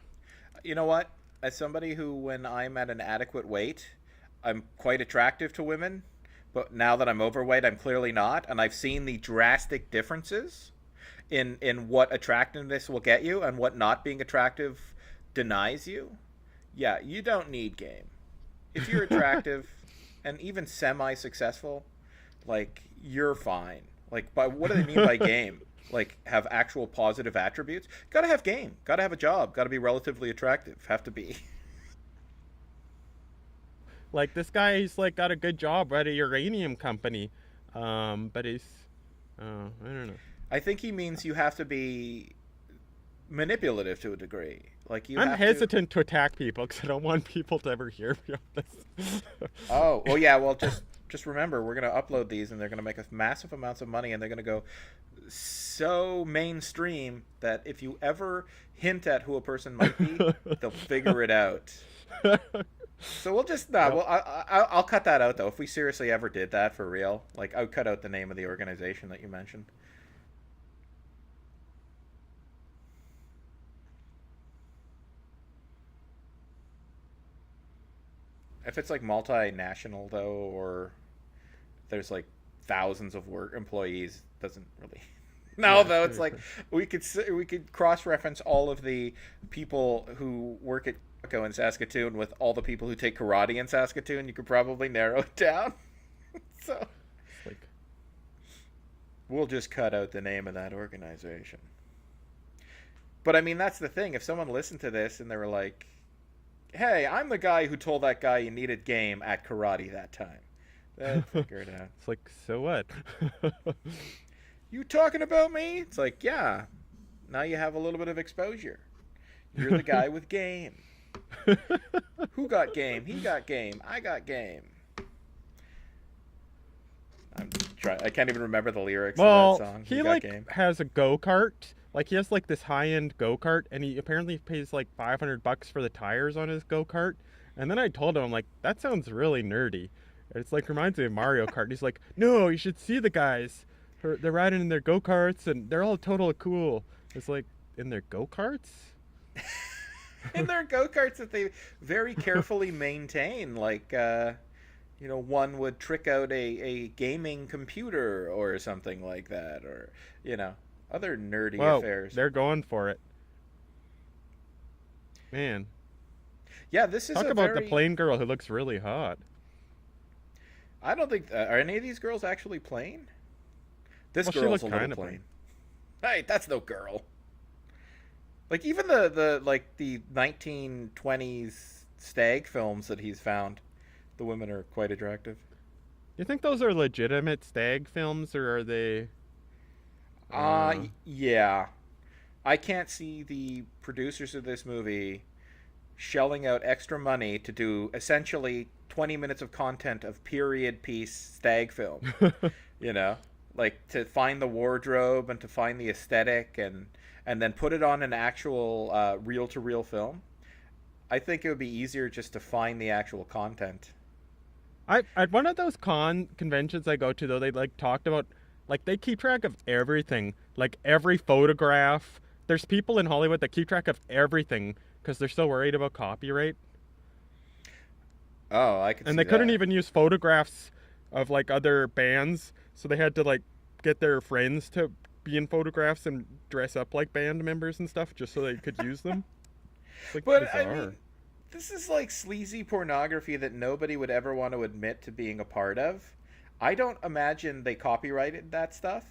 You know what? As somebody who, when I'm at an adequate weight, I'm quite attractive to women, but now that I'm overweight, I'm clearly not, and I've seen the drastic differences in what attractiveness will get you and what not being attractive denies you. Yeah, you don't need game. If you're attractive and even semi successful, like you're fine. Like by what do they mean by game? Like have actual positive attributes? Gotta have game. Gotta have a job. Gotta be relatively attractive. Have to be. Like this guy, he's like got a good job at a uranium company, but he's, I don't know. I think he means you have to be manipulative to a degree. Like you I'm have to. hesitant to attack people because I don't want people to ever hear me on this. Oh, well, yeah. Well, just remember, we're gonna upload these, and they're gonna make us massive amounts of money, and they're gonna go so mainstream that if you ever hint at who a person might be, they'll figure it out. So we'll just nah. Yep. Well, I'll cut that out though. If we seriously ever did that for real, like I would cut out the name of the organization that you mentioned. If it's like multinational though, or there's like thousands of work employees, doesn't really. No, Yeah, though it's true, like true. we could cross reference all of the people who work at Go in Saskatoon with all the people who take karate in Saskatoon. You could probably narrow it down. So It's like, we'll just cut out the name of that organization. But I mean, that's the thing. If someone listened to this and they were like, "Hey, I'm the guy who told that guy you needed game at karate that time," they'd figure it out. it's like, so what? You talking about me? It's like, yeah. Now you have a little bit of exposure. You're the guy with game. Who got game? He got game. I got game. I can't even remember the lyrics of Well, that song. he You got like game. has a go kart. Like he has like this high end go kart, and he apparently pays like $500 for the tires on his go kart. And then I told him, I'm like, that sounds really nerdy. It's like reminds me of Mario Kart. And he's like, no, you should see the guys. They're riding in their go karts, and they're all total cool. It's like in their go karts. And there are go karts that they very carefully maintain. Like, one would trick out a gaming computer or something like that, or other nerdy Whoa, affairs. they're going for it, man. Yeah, this is Talk a about the very. plain girl who looks really hot. I don't think are any of these girls actually plain. This Well, she girl's looked a little kind of plain. plain. Hey, that's no girl. Like even the 1920s stag films that he's found, the women are quite attractive. You think those are legitimate stag films, or are they? Uh, Yeah. I can't see the producers of this movie shelling out extra money to do essentially 20 minutes of content of period piece stag film, you know, like to find the wardrobe and to find the aesthetic and then put it on an actual reel to reel film. I think it would be easier just to find the actual content. I at one of those conventions I go to though, they like talked about like they keep track of everything, like every photograph. There's people in Hollywood that keep track of everything because they're so worried about copyright, Oh, I could and see they couldn't that. even use photographs of like other bands, so they had to like get their friends to be in photographs and dress up like band members and stuff just so they could use them. It's like But I bizarre. mean, this is like sleazy pornography that nobody would ever want to admit to being a part of. I don't imagine they copyrighted that stuff.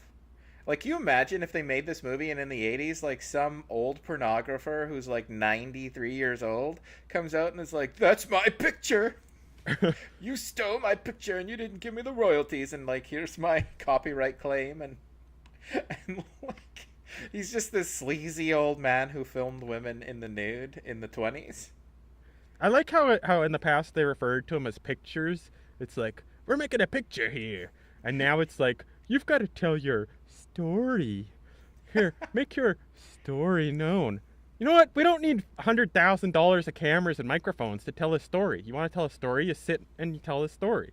Like, you imagine if they made this movie and in the 80s, like, some old pornographer who's like 93 years old comes out and is like, that's my picture. You stole my picture and you didn't give me the royalties. And, like, here's my copyright claim. And like, he's just this sleazy old man who filmed women in the nude in the 20s. I like how in the past they referred to them as pictures. It's like we're making a picture here, and now it's like you've got to tell your story. Here, make your story known. You know what? We don't need $100,000 of cameras and microphones to tell a story. You want to tell a story? You sit and you tell a story.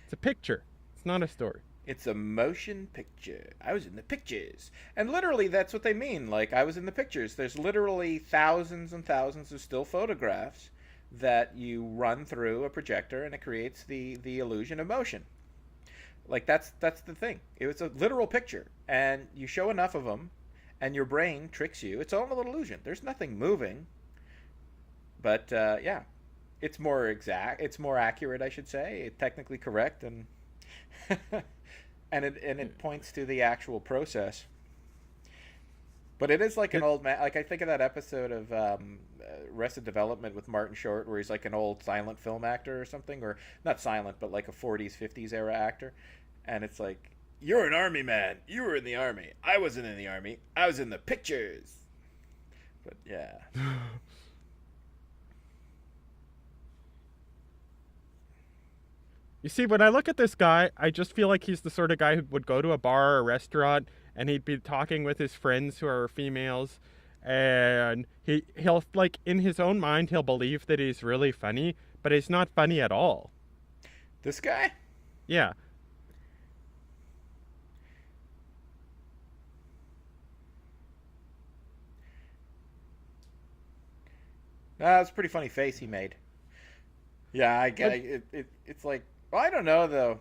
It's a picture. It's not a story. It's a motion picture. I was in the pictures. And literally, that's what they mean. Like, I was in the pictures. There's literally thousands and thousands of still photographs that you run through a projector and it creates the illusion of motion. Like, that's the thing. It was a literal picture. And you show enough of them, and your brain tricks you. It's all a little illusion. There's nothing moving. But, yeah. It's more exact. It's more accurate, I should say. It's technically correct. And. And it points to the actual process. But it is like an It, old man. Like, I think of that episode of Arrested Development with Martin Short, where he's like an old silent film actor or something, or not silent, but like a 40s, 50s era actor. And it's like, you're an army man. You were in the army. I wasn't in the army. I was in the pictures. But yeah. You see, when I look at this guy, I just feel like he's the sort of guy who would go to a bar or a restaurant and he'd be talking with his friends who are females, and he'll like in his own mind he'll believe that he's really funny, but he's not funny at all. This guy? Yeah. That's a pretty funny face he made. Yeah, I get But it. It's like, well, I don't know though.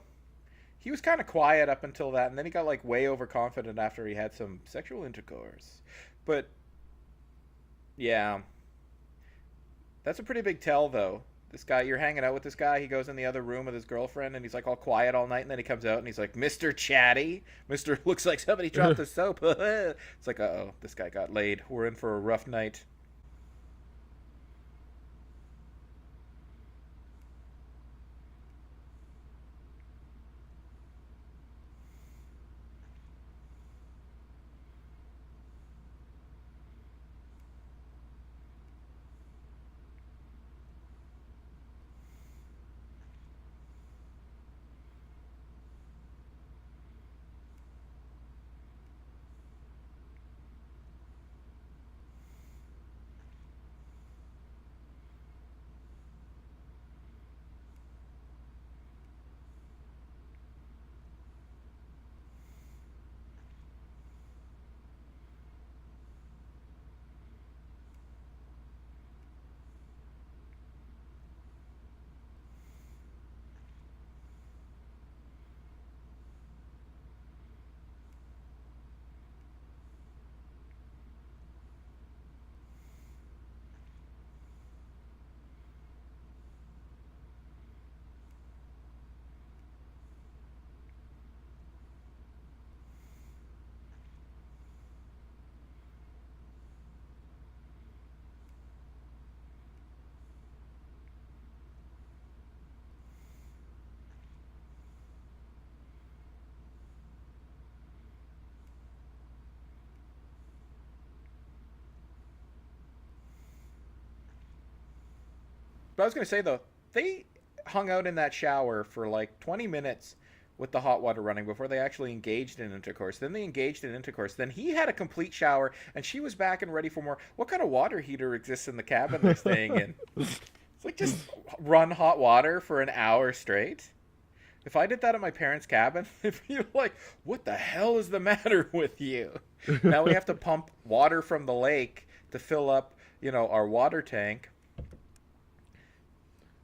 He was kind of quiet up until that, and then he got like way overconfident after he had some sexual intercourse. But yeah, that's a pretty big tell though. This guy, you're hanging out with this guy. He goes in the other room with his girlfriend, and he's like all quiet all night, and then he comes out and he's like, "Mr. Chatty, Mr. Looks like somebody dropped the soap." It's like, uh oh, this guy got laid. We're in for a rough night. But I was going to say, though, they hung out in that shower for like 20 minutes with the hot water running before they actually engaged in intercourse. Then they engaged in intercourse. Then he had a complete shower, and she was back and ready for more. What kind of water heater exists in the cabin they're staying in? It's like, just run hot water for an hour straight. If I did that at my parents' cabin, they'd be like, what the hell is the matter with you? Now we have to pump water from the lake to fill up, our water tank.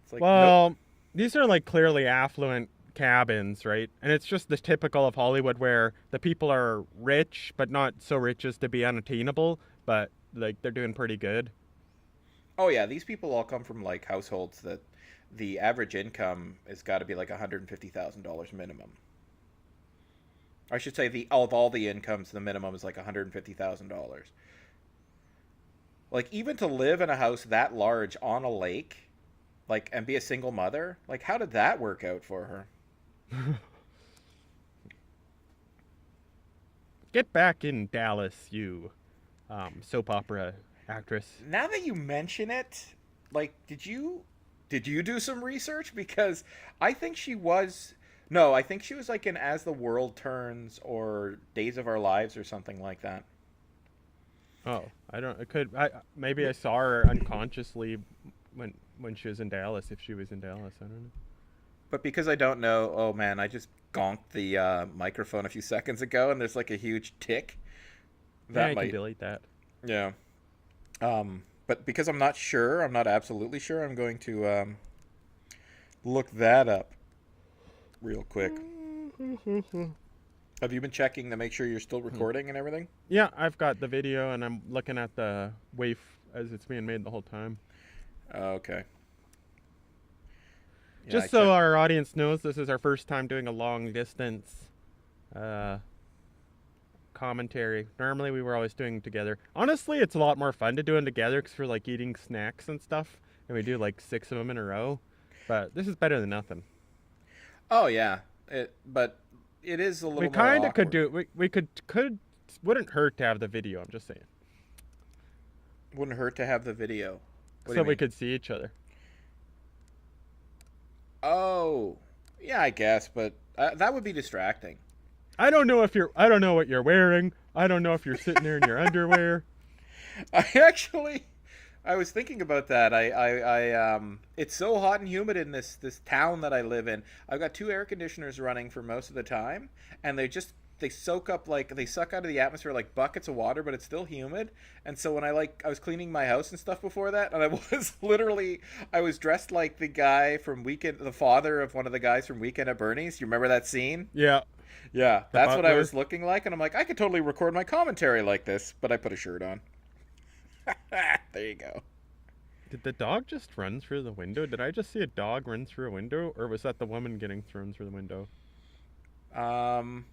It's like, Well, nope. these are like clearly affluent cabins, right? And it's just the typical of Hollywood where the people are rich, but not so rich as to be unattainable, but like they're doing pretty good. Oh yeah, these people all come from like households that the average income has got to be like $150,000 minimum. I should say of all the incomes, the minimum is like $150,000. Like, even to live in a house that large on a lake, like, and be a single mother, like, how did that work out for her? Get back in Dallas, you soap opera actress. Now that you mention it, like, did you do some research? Because I think she was. No, I think she was like in As the World Turns or Days of Our Lives or something like that. Oh, I don't. It could. Maybe I saw her unconsciously when she was in Dallas. If she was in Dallas, I don't know. But because I don't know, oh man, I just gonked the microphone a few seconds ago, and there's like a huge tick. Yeah, That you can might, delete that. yeah. But because I'm not sure, I'm not absolutely sure. I'm going to look that up real quick. Have you been checking to make sure you're still recording and everything? Yeah, I've got the video, and I'm looking at the wave as it's being made the whole time. Okay. Yeah, Just so our audience knows, this is our first time doing a long distance commentary. Normally we were always doing together. Honestly, it's a lot more fun to do them together because we're like eating snacks and stuff, and we do like 6 of them in a row. But this is better than nothing. Oh yeah, but it is a little. We more kind of could awkward. do. We could wouldn't hurt to have the video. I'm just saying, Wouldn't hurt to have the video. What do so you we mean? could see each other. Oh, yeah, I guess, but that would be distracting. I don't know if you're. I don't know what you're wearing. I don't know if you're sitting there in your underwear. I was thinking about that. It's so hot and humid in this town that I live in. I've got 2 air conditioners running for most of the time, and they soak up, like, they suck out of the atmosphere like buckets of water, but it's still humid. And so when I was cleaning my house and stuff before that, and I was dressed like the guy from the father of one of the guys from Weekend at Bernie's. You remember that scene? Yeah, Yeah, the that's what I butler. was looking like, and I'm like, I could totally record my commentary like this, but I put a shirt on. There you go. Did the dog just run through the window? Did I just see a dog run through a window, or was that the woman getting thrown through the window? Um,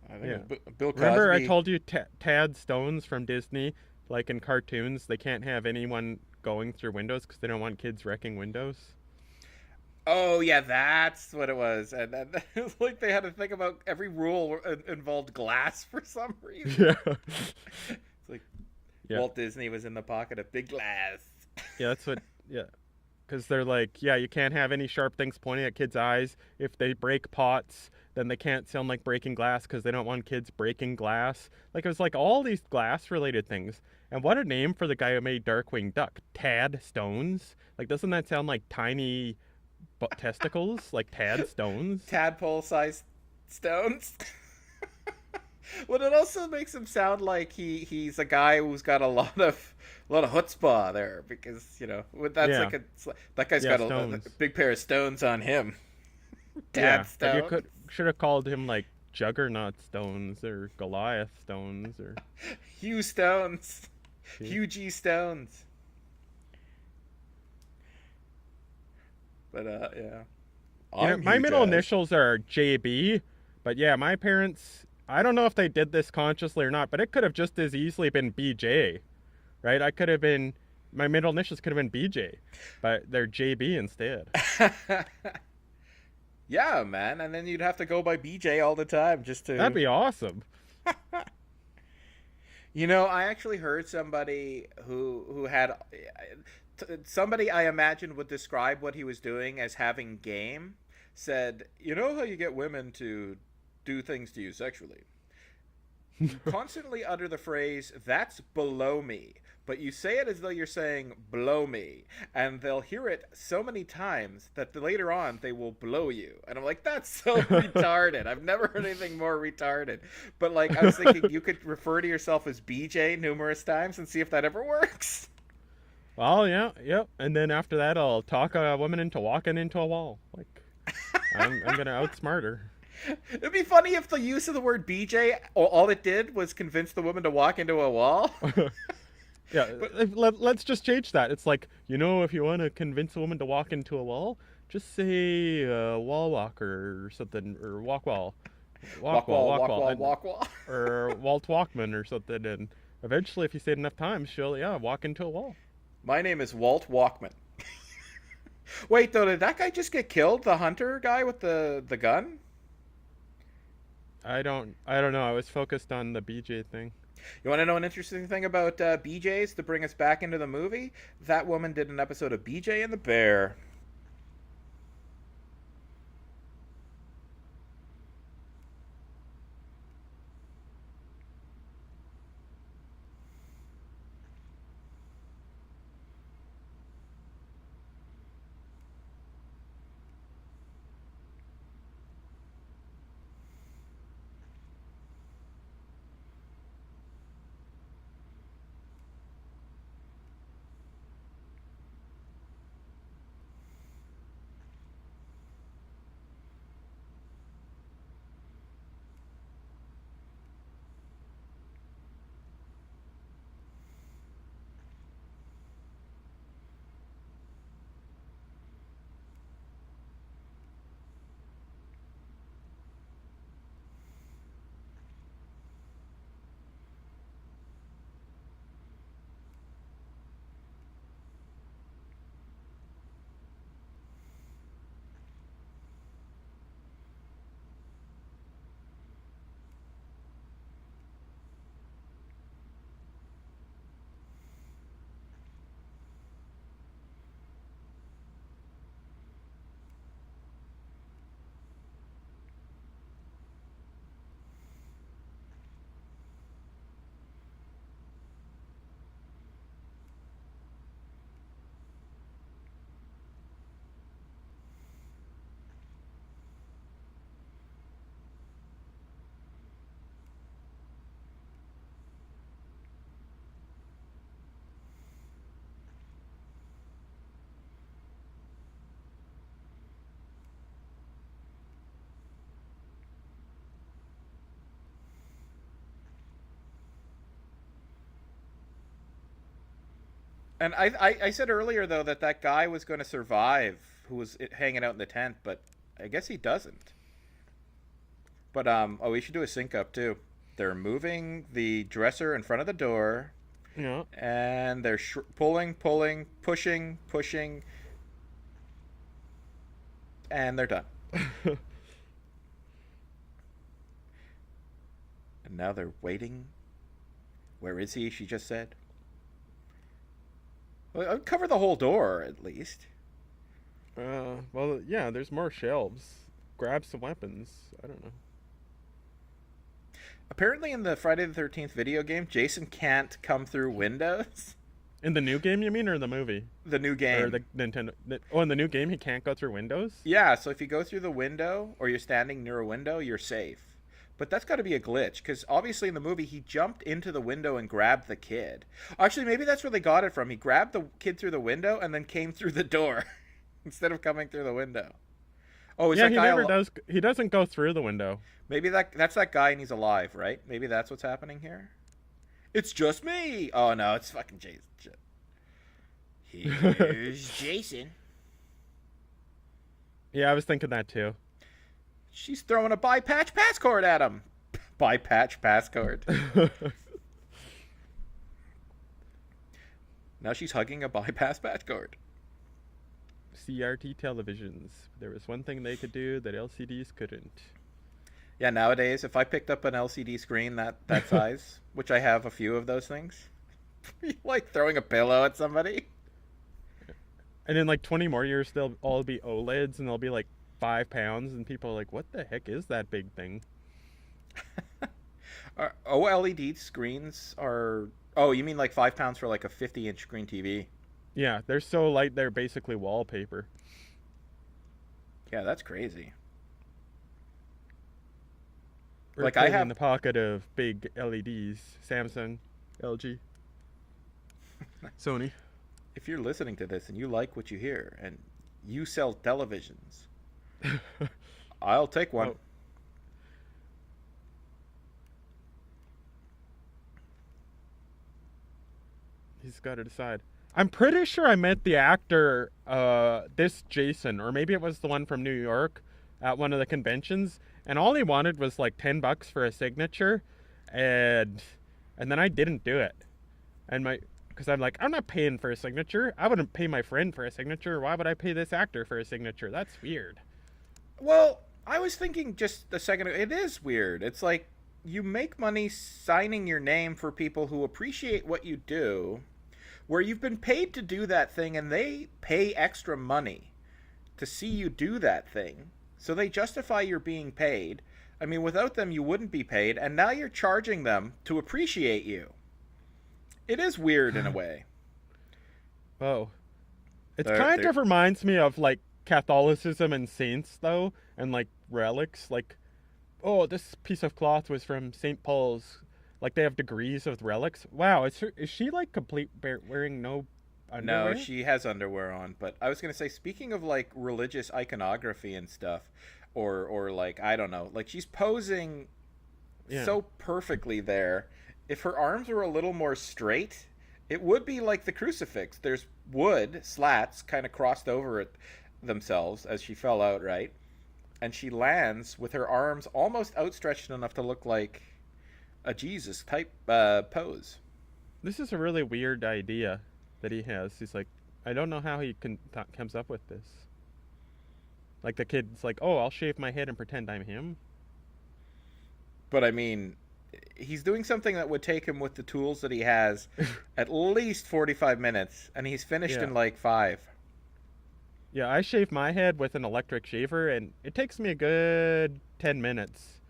I think Yeah. it was Bill Cosby. Remember, I told you Tad Stones from Disney, like in cartoons, they can't have anyone going through windows because they don't want kids wrecking windows. Oh yeah, that's what it was, and then it was like they had to think about every rule involved glass for some reason. Yeah. It's like Yeah. Walt Disney was in the pocket of big glass. Yeah, that's what. Yeah, because they're like, yeah, you can't have any sharp things pointing at kids' eyes. If they break pots, then they can't sound like breaking glass because they don't want kids breaking glass. Like, it was like all these glass-related things. And what a name for the guy who made Darkwing Duck, Tad Stones. Like, doesn't that sound like tiny testicles, like Tad Stones? Tadpole-sized stones. Well, it also makes him sound like he's a guy who's got a lot of chutzpah there, because that's Yeah. like that guy's Yeah, got a stones. big pair of stones on him. Yeah, Tad but you Stones. should have called him like Juggernaut Stones or Goliath Stones or Hugh Stones. Hugh. Hugh G. Stones. But yeah. My Hugh middle Jazz. initials are JB, but yeah, my parents, I don't know if they did this consciously or not, but it could have just as easily been BJ, right? My middle initials could have been BJ, but they're JB instead. Yeah, man, and then you'd have to go by BJ all the time just to. That'd be awesome. I actually heard somebody who had somebody I imagine would describe what he was doing as having game. Said, you know how you get women to do things to you sexually? Constantly utter the phrase, that's below me. But you say it as though you're saying, blow me. And they'll hear it so many times that later on they will blow you. And I'm like, that's so retarded. I've never heard anything more retarded. But like, I was thinking you could refer to yourself as BJ numerous times and see if that ever works. Well, yeah, yep. And then after that, I'll talk a woman into walking into a wall. Like, I'm going to outsmart her. It'd be funny if the use of the word BJ, all it did was convince the woman to walk into a wall. Yeah, let's just change that. It's like, if you want to convince a woman to walk into a wall, just say wall walker or something, or walk wall. Walk wall. Or Walt Walkman or something. And eventually, if you say it enough times, she'll, walk into a wall. My name is Walt Walkman. Wait, though, did that guy just get killed? The hunter guy with the gun? I don't know. I was focused on the BJ thing. You want to know an interesting thing about BJ's to bring us back into the movie? That woman did an episode of BJ and the Bear. And I said earlier, though, that guy was going to survive who was hanging out in the tent, but I guess he doesn't. But, we should do a sync up, too. They're moving the dresser in front of the door. Yeah. And they're pulling, pushing. And they're done. And now they're waiting. Where is he, she just said. Well, I'd cover the whole door, at least. Well, yeah, there's more shelves. Grab some weapons. I don't know. Apparently in the Friday the 13th video game, Jason can't come through windows. In the new game, you mean, or the movie? The new game. Or the Nintendo... in the new game, he can't go through windows? Yeah, so if you go through the window, or you're standing near a window, you're safe. But that's got to be a glitch, because obviously in the movie, he jumped into the window and grabbed the kid. Actually, maybe that's where they got it from. He grabbed the kid through the window and then came through the door instead of coming through the window. Oh, is yeah, that he guy never does. He doesn't go through the window. Maybe that's that guy and he's alive, right? Maybe that's what's happening here. It's just me. Oh no, it's fucking Jason. Here's Jason. Yeah, I was thinking that too. She's throwing a by-patch passcord at him. By-patch passcord. Now she's hugging a bypass passcord. CRT televisions. There was one thing they could do that LCDs couldn't. Yeah, nowadays, if I picked up an LCD screen that size, which I have a few of those things, like throwing a pillow at somebody. And in like 20 more years, they'll all be OLEDs and they'll be like 5 pounds, and people are like, "What the heck is that big thing?" OLED screens are. Oh, you mean like 5 pounds for like a 50-inch screen TV? Yeah, they're so light they're basically wallpaper. Yeah, that's crazy. We're Like I totally in have. the pocket of big LEDs. Samsung, LG, Sony. If you're listening to this and you like what you hear and you sell televisions, I'll take one. Oh, he's got to decide. I'm pretty sure I met the actor, this Jason, or maybe it was the one from New York, at one of the conventions, and all he wanted was like $10 for a signature, and then I didn't do it, and because I'm like, I'm not paying for a signature. I wouldn't pay my friend for a signature. Why would I pay this actor for a signature? That's weird. Well, I was thinking just a second ago, it is weird. It's like you make money signing your name for people who appreciate what you do, where you've been paid to do that thing and they pay extra money to see you do that thing. So they justify your being paid. I mean, without them, you wouldn't be paid, and now you're charging them to appreciate you. It is weird in a way. Whoa. It's They're, kind they're, of reminds me of like Catholicism and saints though, and like relics. Like, oh, this piece of cloth was from St. Paul's. Like they have degrees of relics. Wow, is she like wearing no no, underwear? she has underwear on. But I was gonna say, speaking of like religious iconography and stuff, or like I don't know, like she's posing Yeah. so perfectly there. If her arms were a little more straight, it would be like the crucifix. There's wood slats kind of crossed over it themselves as she fell out, right? And she lands with her arms almost outstretched enough to look like a Jesus type pose. This is a really weird idea that he has. He's like, I don't know how he comes up with this. Like the kid's like, oh, I'll shave my head and pretend I'm him. But I mean, he's doing something that would take him with the tools that he has at least 45 minutes, and he's finished Yeah. in like 5. Yeah, I shave my head with an electric shaver, and it takes me a good 10 minutes.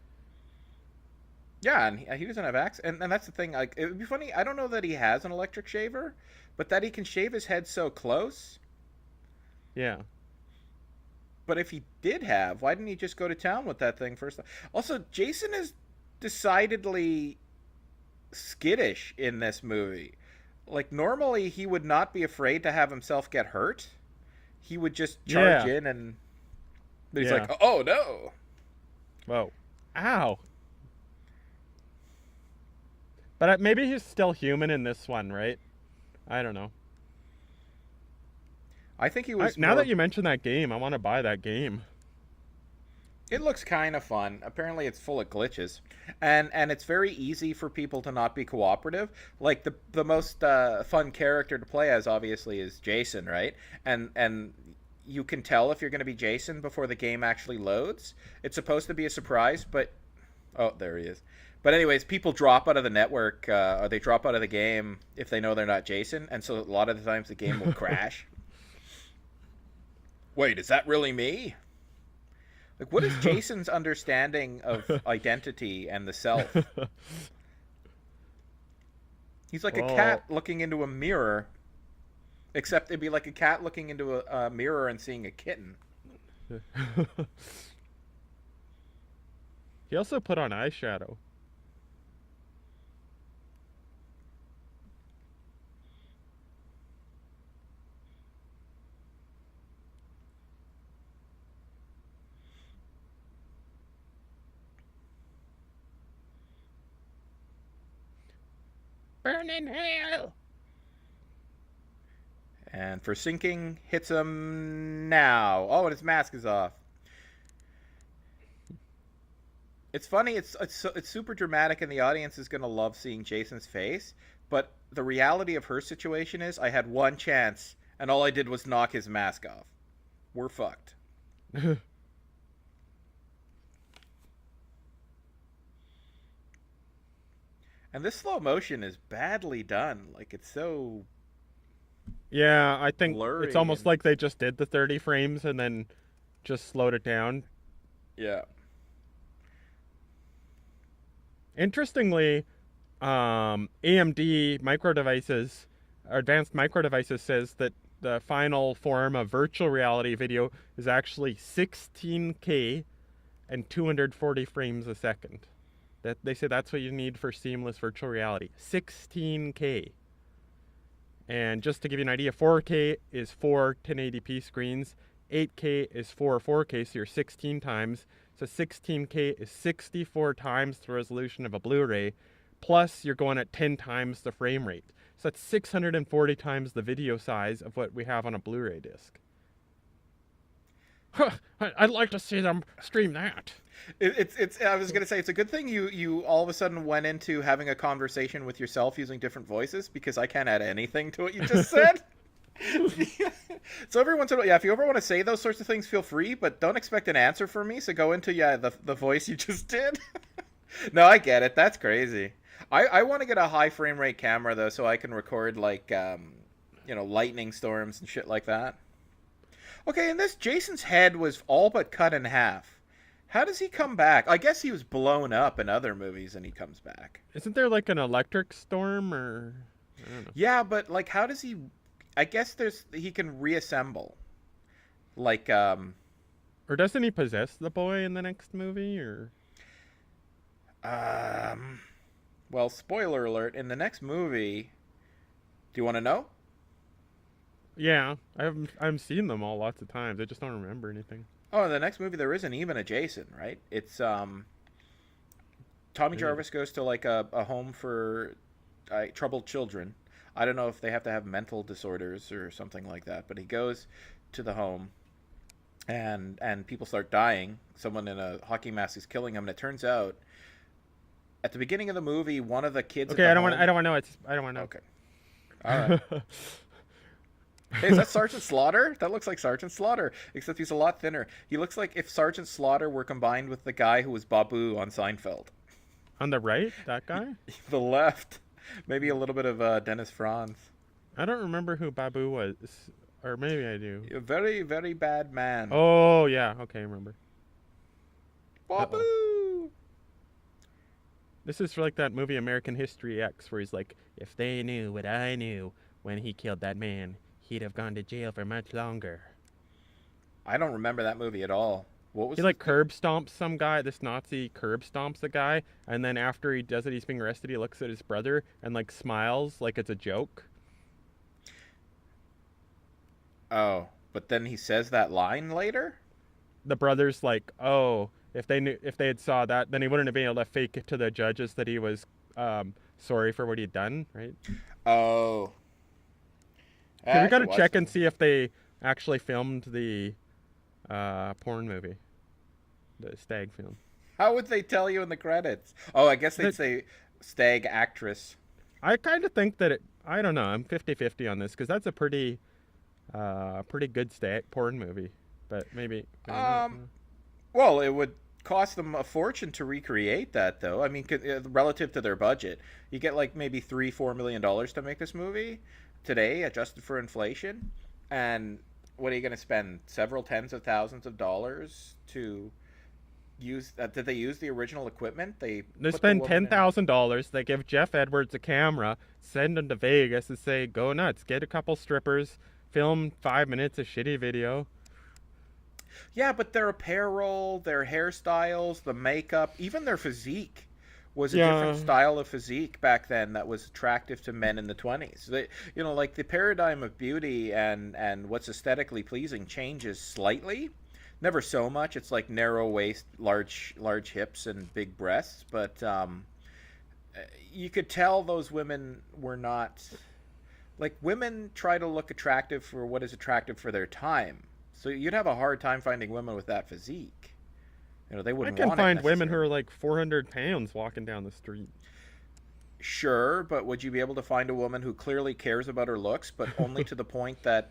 Yeah, and he doesn't have axe, and that's the thing. Like, it would be funny. I don't know that he has an electric shaver, but that he can shave his head so close. Yeah. But if he did have, why didn't he just go to town with that thing first? Also, Jason is decidedly skittish in this movie. Like normally, he would not be afraid to have himself get hurt. He would just charge Yeah. in, and but he's Yeah. like, "Oh no!" Whoa. Ow. But maybe he's still human in this one, right? I don't know. I think he was Now more. that you mention that game, I want to buy that game. It looks kind of fun. Apparently, it's full of glitches, and it's very easy for people to not be cooperative. Like the most fun character to play as, obviously, is Jason, right? And you can tell if you're going to be Jason before the game actually loads. It's supposed to be a surprise, but oh, there he is. But anyways, people drop out of the network, or they drop out of the game if they know they're not Jason, and so a lot of the times the game will crash. Wait, is that really me? Like, what is Jason's understanding of identity and the self? He's like a Well, cat looking into a mirror, except it'd be like a cat looking into a mirror and seeing a kitten. he also put on eyeshadow. Burn in hell. And for sinking, hits him now. Oh, and his mask is off. It's funny. It's super dramatic, and the audience is gonna love seeing Jason's face. But the reality of her situation is, I had one chance, and all I did was knock his mask off. We're fucked. And this slow motion is badly done. Like, it's so Yeah, I think it's blurry almost and like they just did the 30 frames and then just slowed it down. yeah. Interestingly, AMD micro devices, advanced micro devices, says that the final form of virtual reality video is actually 16K and 240 frames a second. That they say that's what you need for seamless virtual reality. 16K. And just to give you an idea, 4K is 4 1080p screens, 8K is 4K, so you're 16 times. So 16K is 64 times the resolution of a Blu-ray, plus you're going at 10 times the frame rate. So that's 640 times the video size of what we have on a Blu-ray disc. Huh, I'd like to see them stream that. It's. I was gonna say it's a good thing you all of a sudden went into having a conversation with yourself using different voices because I can't add anything to what you just said. So every once in a while, yeah, if you ever want to say those sorts of things, feel free, but don't expect an answer from me. So go into the voice you just did. No, I get it. That's crazy. I want to get a high frame rate camera though, so I can record like lightning storms and shit like that. Okay, and this Jason's head was all but cut in half. How does he come back? I guess he was blown up in other movies and he comes back. Isn't there like an electric storm or I don't know. Yeah, but like how does he I guess he can reassemble. Like Or doesn't he possess the boy in the next movie or well, spoiler alert, in the next movie, do you want to know? Yeah, I've seen them all lots of times. I just don't remember anything. Oh, in the next movie there isn't even a Jason, right? It's Tommy Jarvis goes to like a home for troubled children. I don't know if they have to have mental disorders or something like that, but he goes to the home and people start dying. Someone in a hockey mask is killing him, and it turns out at the beginning of the movie, one of the kids. Okay, I don't want to know. I don't want to know. Okay. All right. Hey, is that Sergeant Slaughter? That looks like Sergeant Slaughter, except he's a lot thinner. He looks like if Sergeant Slaughter were combined with the guy who was Babu on Seinfeld. On the right, that guy? The left. Maybe a little bit of Dennis Franz. I don't remember who Babu was. Or maybe I do. A very, very bad man. Oh, yeah. Okay, I remember. Babu! Uh-oh. This is like that movie American History X, where he's like, if they knew what I knew when he killed that man, he'd have gone to jail for much longer. I don't remember that movie at all. What was he like curb stomps some guy? This Nazi curb stomps a guy, and then after he does it, he's being arrested. He looks at his brother and like smiles like it's a joke. Oh, but then he says that line later? The brother's like, oh, if they had saw that, then he wouldn't have been able to fake it to the judges that he was sorry for what he'd done, right? Oh. We gotta check and see if they actually filmed the porn movie, the stag film. How would they tell you in the credits? Oh, I guess they'd say stag actress. I kind of think that I don't know. I'm 50-50 on this because that's a pretty good stag porn movie, but maybe. Well, it would cost them a fortune to recreate that, though. I mean, relative to their budget, you get like maybe $3-4 million to make this movie today, adjusted for inflation. And what are you going to spend? Several tens of thousands of dollars to use? Did they use the original equipment? They spend $10,000. They give Jeff Edwards a camera, send him to Vegas, and say, "Go nuts, get a couple strippers, film 5 minutes of shitty video." Yeah, but their apparel, their hairstyles, the makeup, even their physique was a different style of physique back then that was attractive to men in the 20s. Like the paradigm of beauty and what's aesthetically pleasing changes slightly. Never so much. It's like narrow waist, large hips, and big breasts. But you could tell those women were not... Like, women try to look attractive for what is attractive for their time. So you'd have a hard time finding women with that physique. They wouldn't want it. I can find women who are like 400 pounds walking down the street. Sure, but would you be able to find a woman who clearly cares about her looks, but only to the point that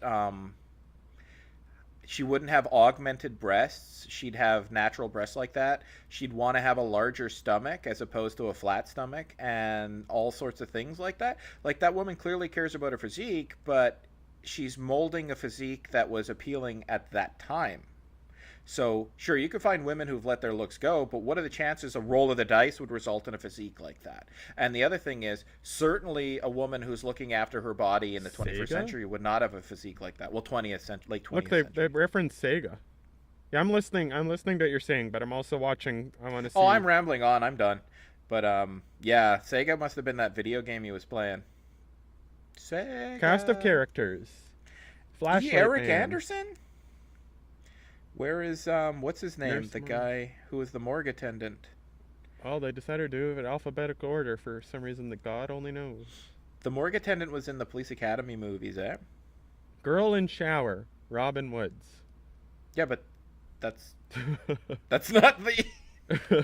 she wouldn't have augmented breasts? She'd have natural breasts like that. She'd want to have a larger stomach as opposed to a flat stomach and all sorts of things like that. Like, that woman clearly cares about her physique, but she's molding a physique that was appealing at that time. So, sure, you could find women who've let their looks go, but what are the chances a roll of the dice would result in a physique like that? And the other thing is, certainly a woman who's looking after her body in the 21st Sega? century would not have a physique like that. Well, 20th century, late 20th Look, century. they reference Sega. Yeah, I'm listening. I'm listening to what you're saying, but I'm also watching. I want to see. Oh, I'm rambling on. I'm done. But, yeah, Sega must have been that video game he was playing. Sega. Cast of characters. Flashlight Eric Man. Anderson? Where is, what's his name? Nurse The Mark. guy who was the morgue attendant. Oh, they decided to do it in alphabetical order for some reason that God only knows. The morgue attendant was in the Police Academy movies, eh? Girl in Shower. Robin Woods. Yeah, but that's not the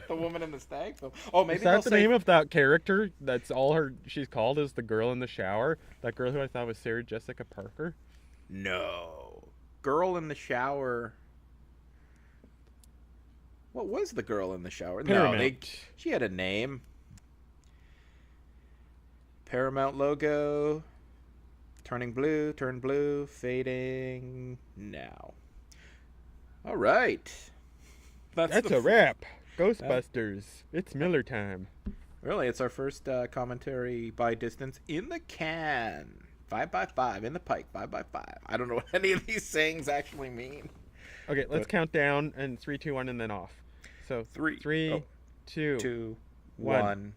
woman in the stag film. Oh, maybe Is that the they'll say name of that character? That's all her. She's called is the girl in the shower. That girl who I thought was Sarah Jessica Parker. no. Girl in the shower. What was the girl in the shower? Paramount. She had a name. Paramount logo. Turning blue, turn blue, fading now. All right. That's a wrap. Ghostbusters. It's Miller time. Really, it's our first commentary by distance in the can. 5x5 in the pike. 5x5. I don't know what any of these sayings actually mean. Okay, let's count down and 3, 2, 1, and then off. So Three, three, oh, 2, 2, 1. 1.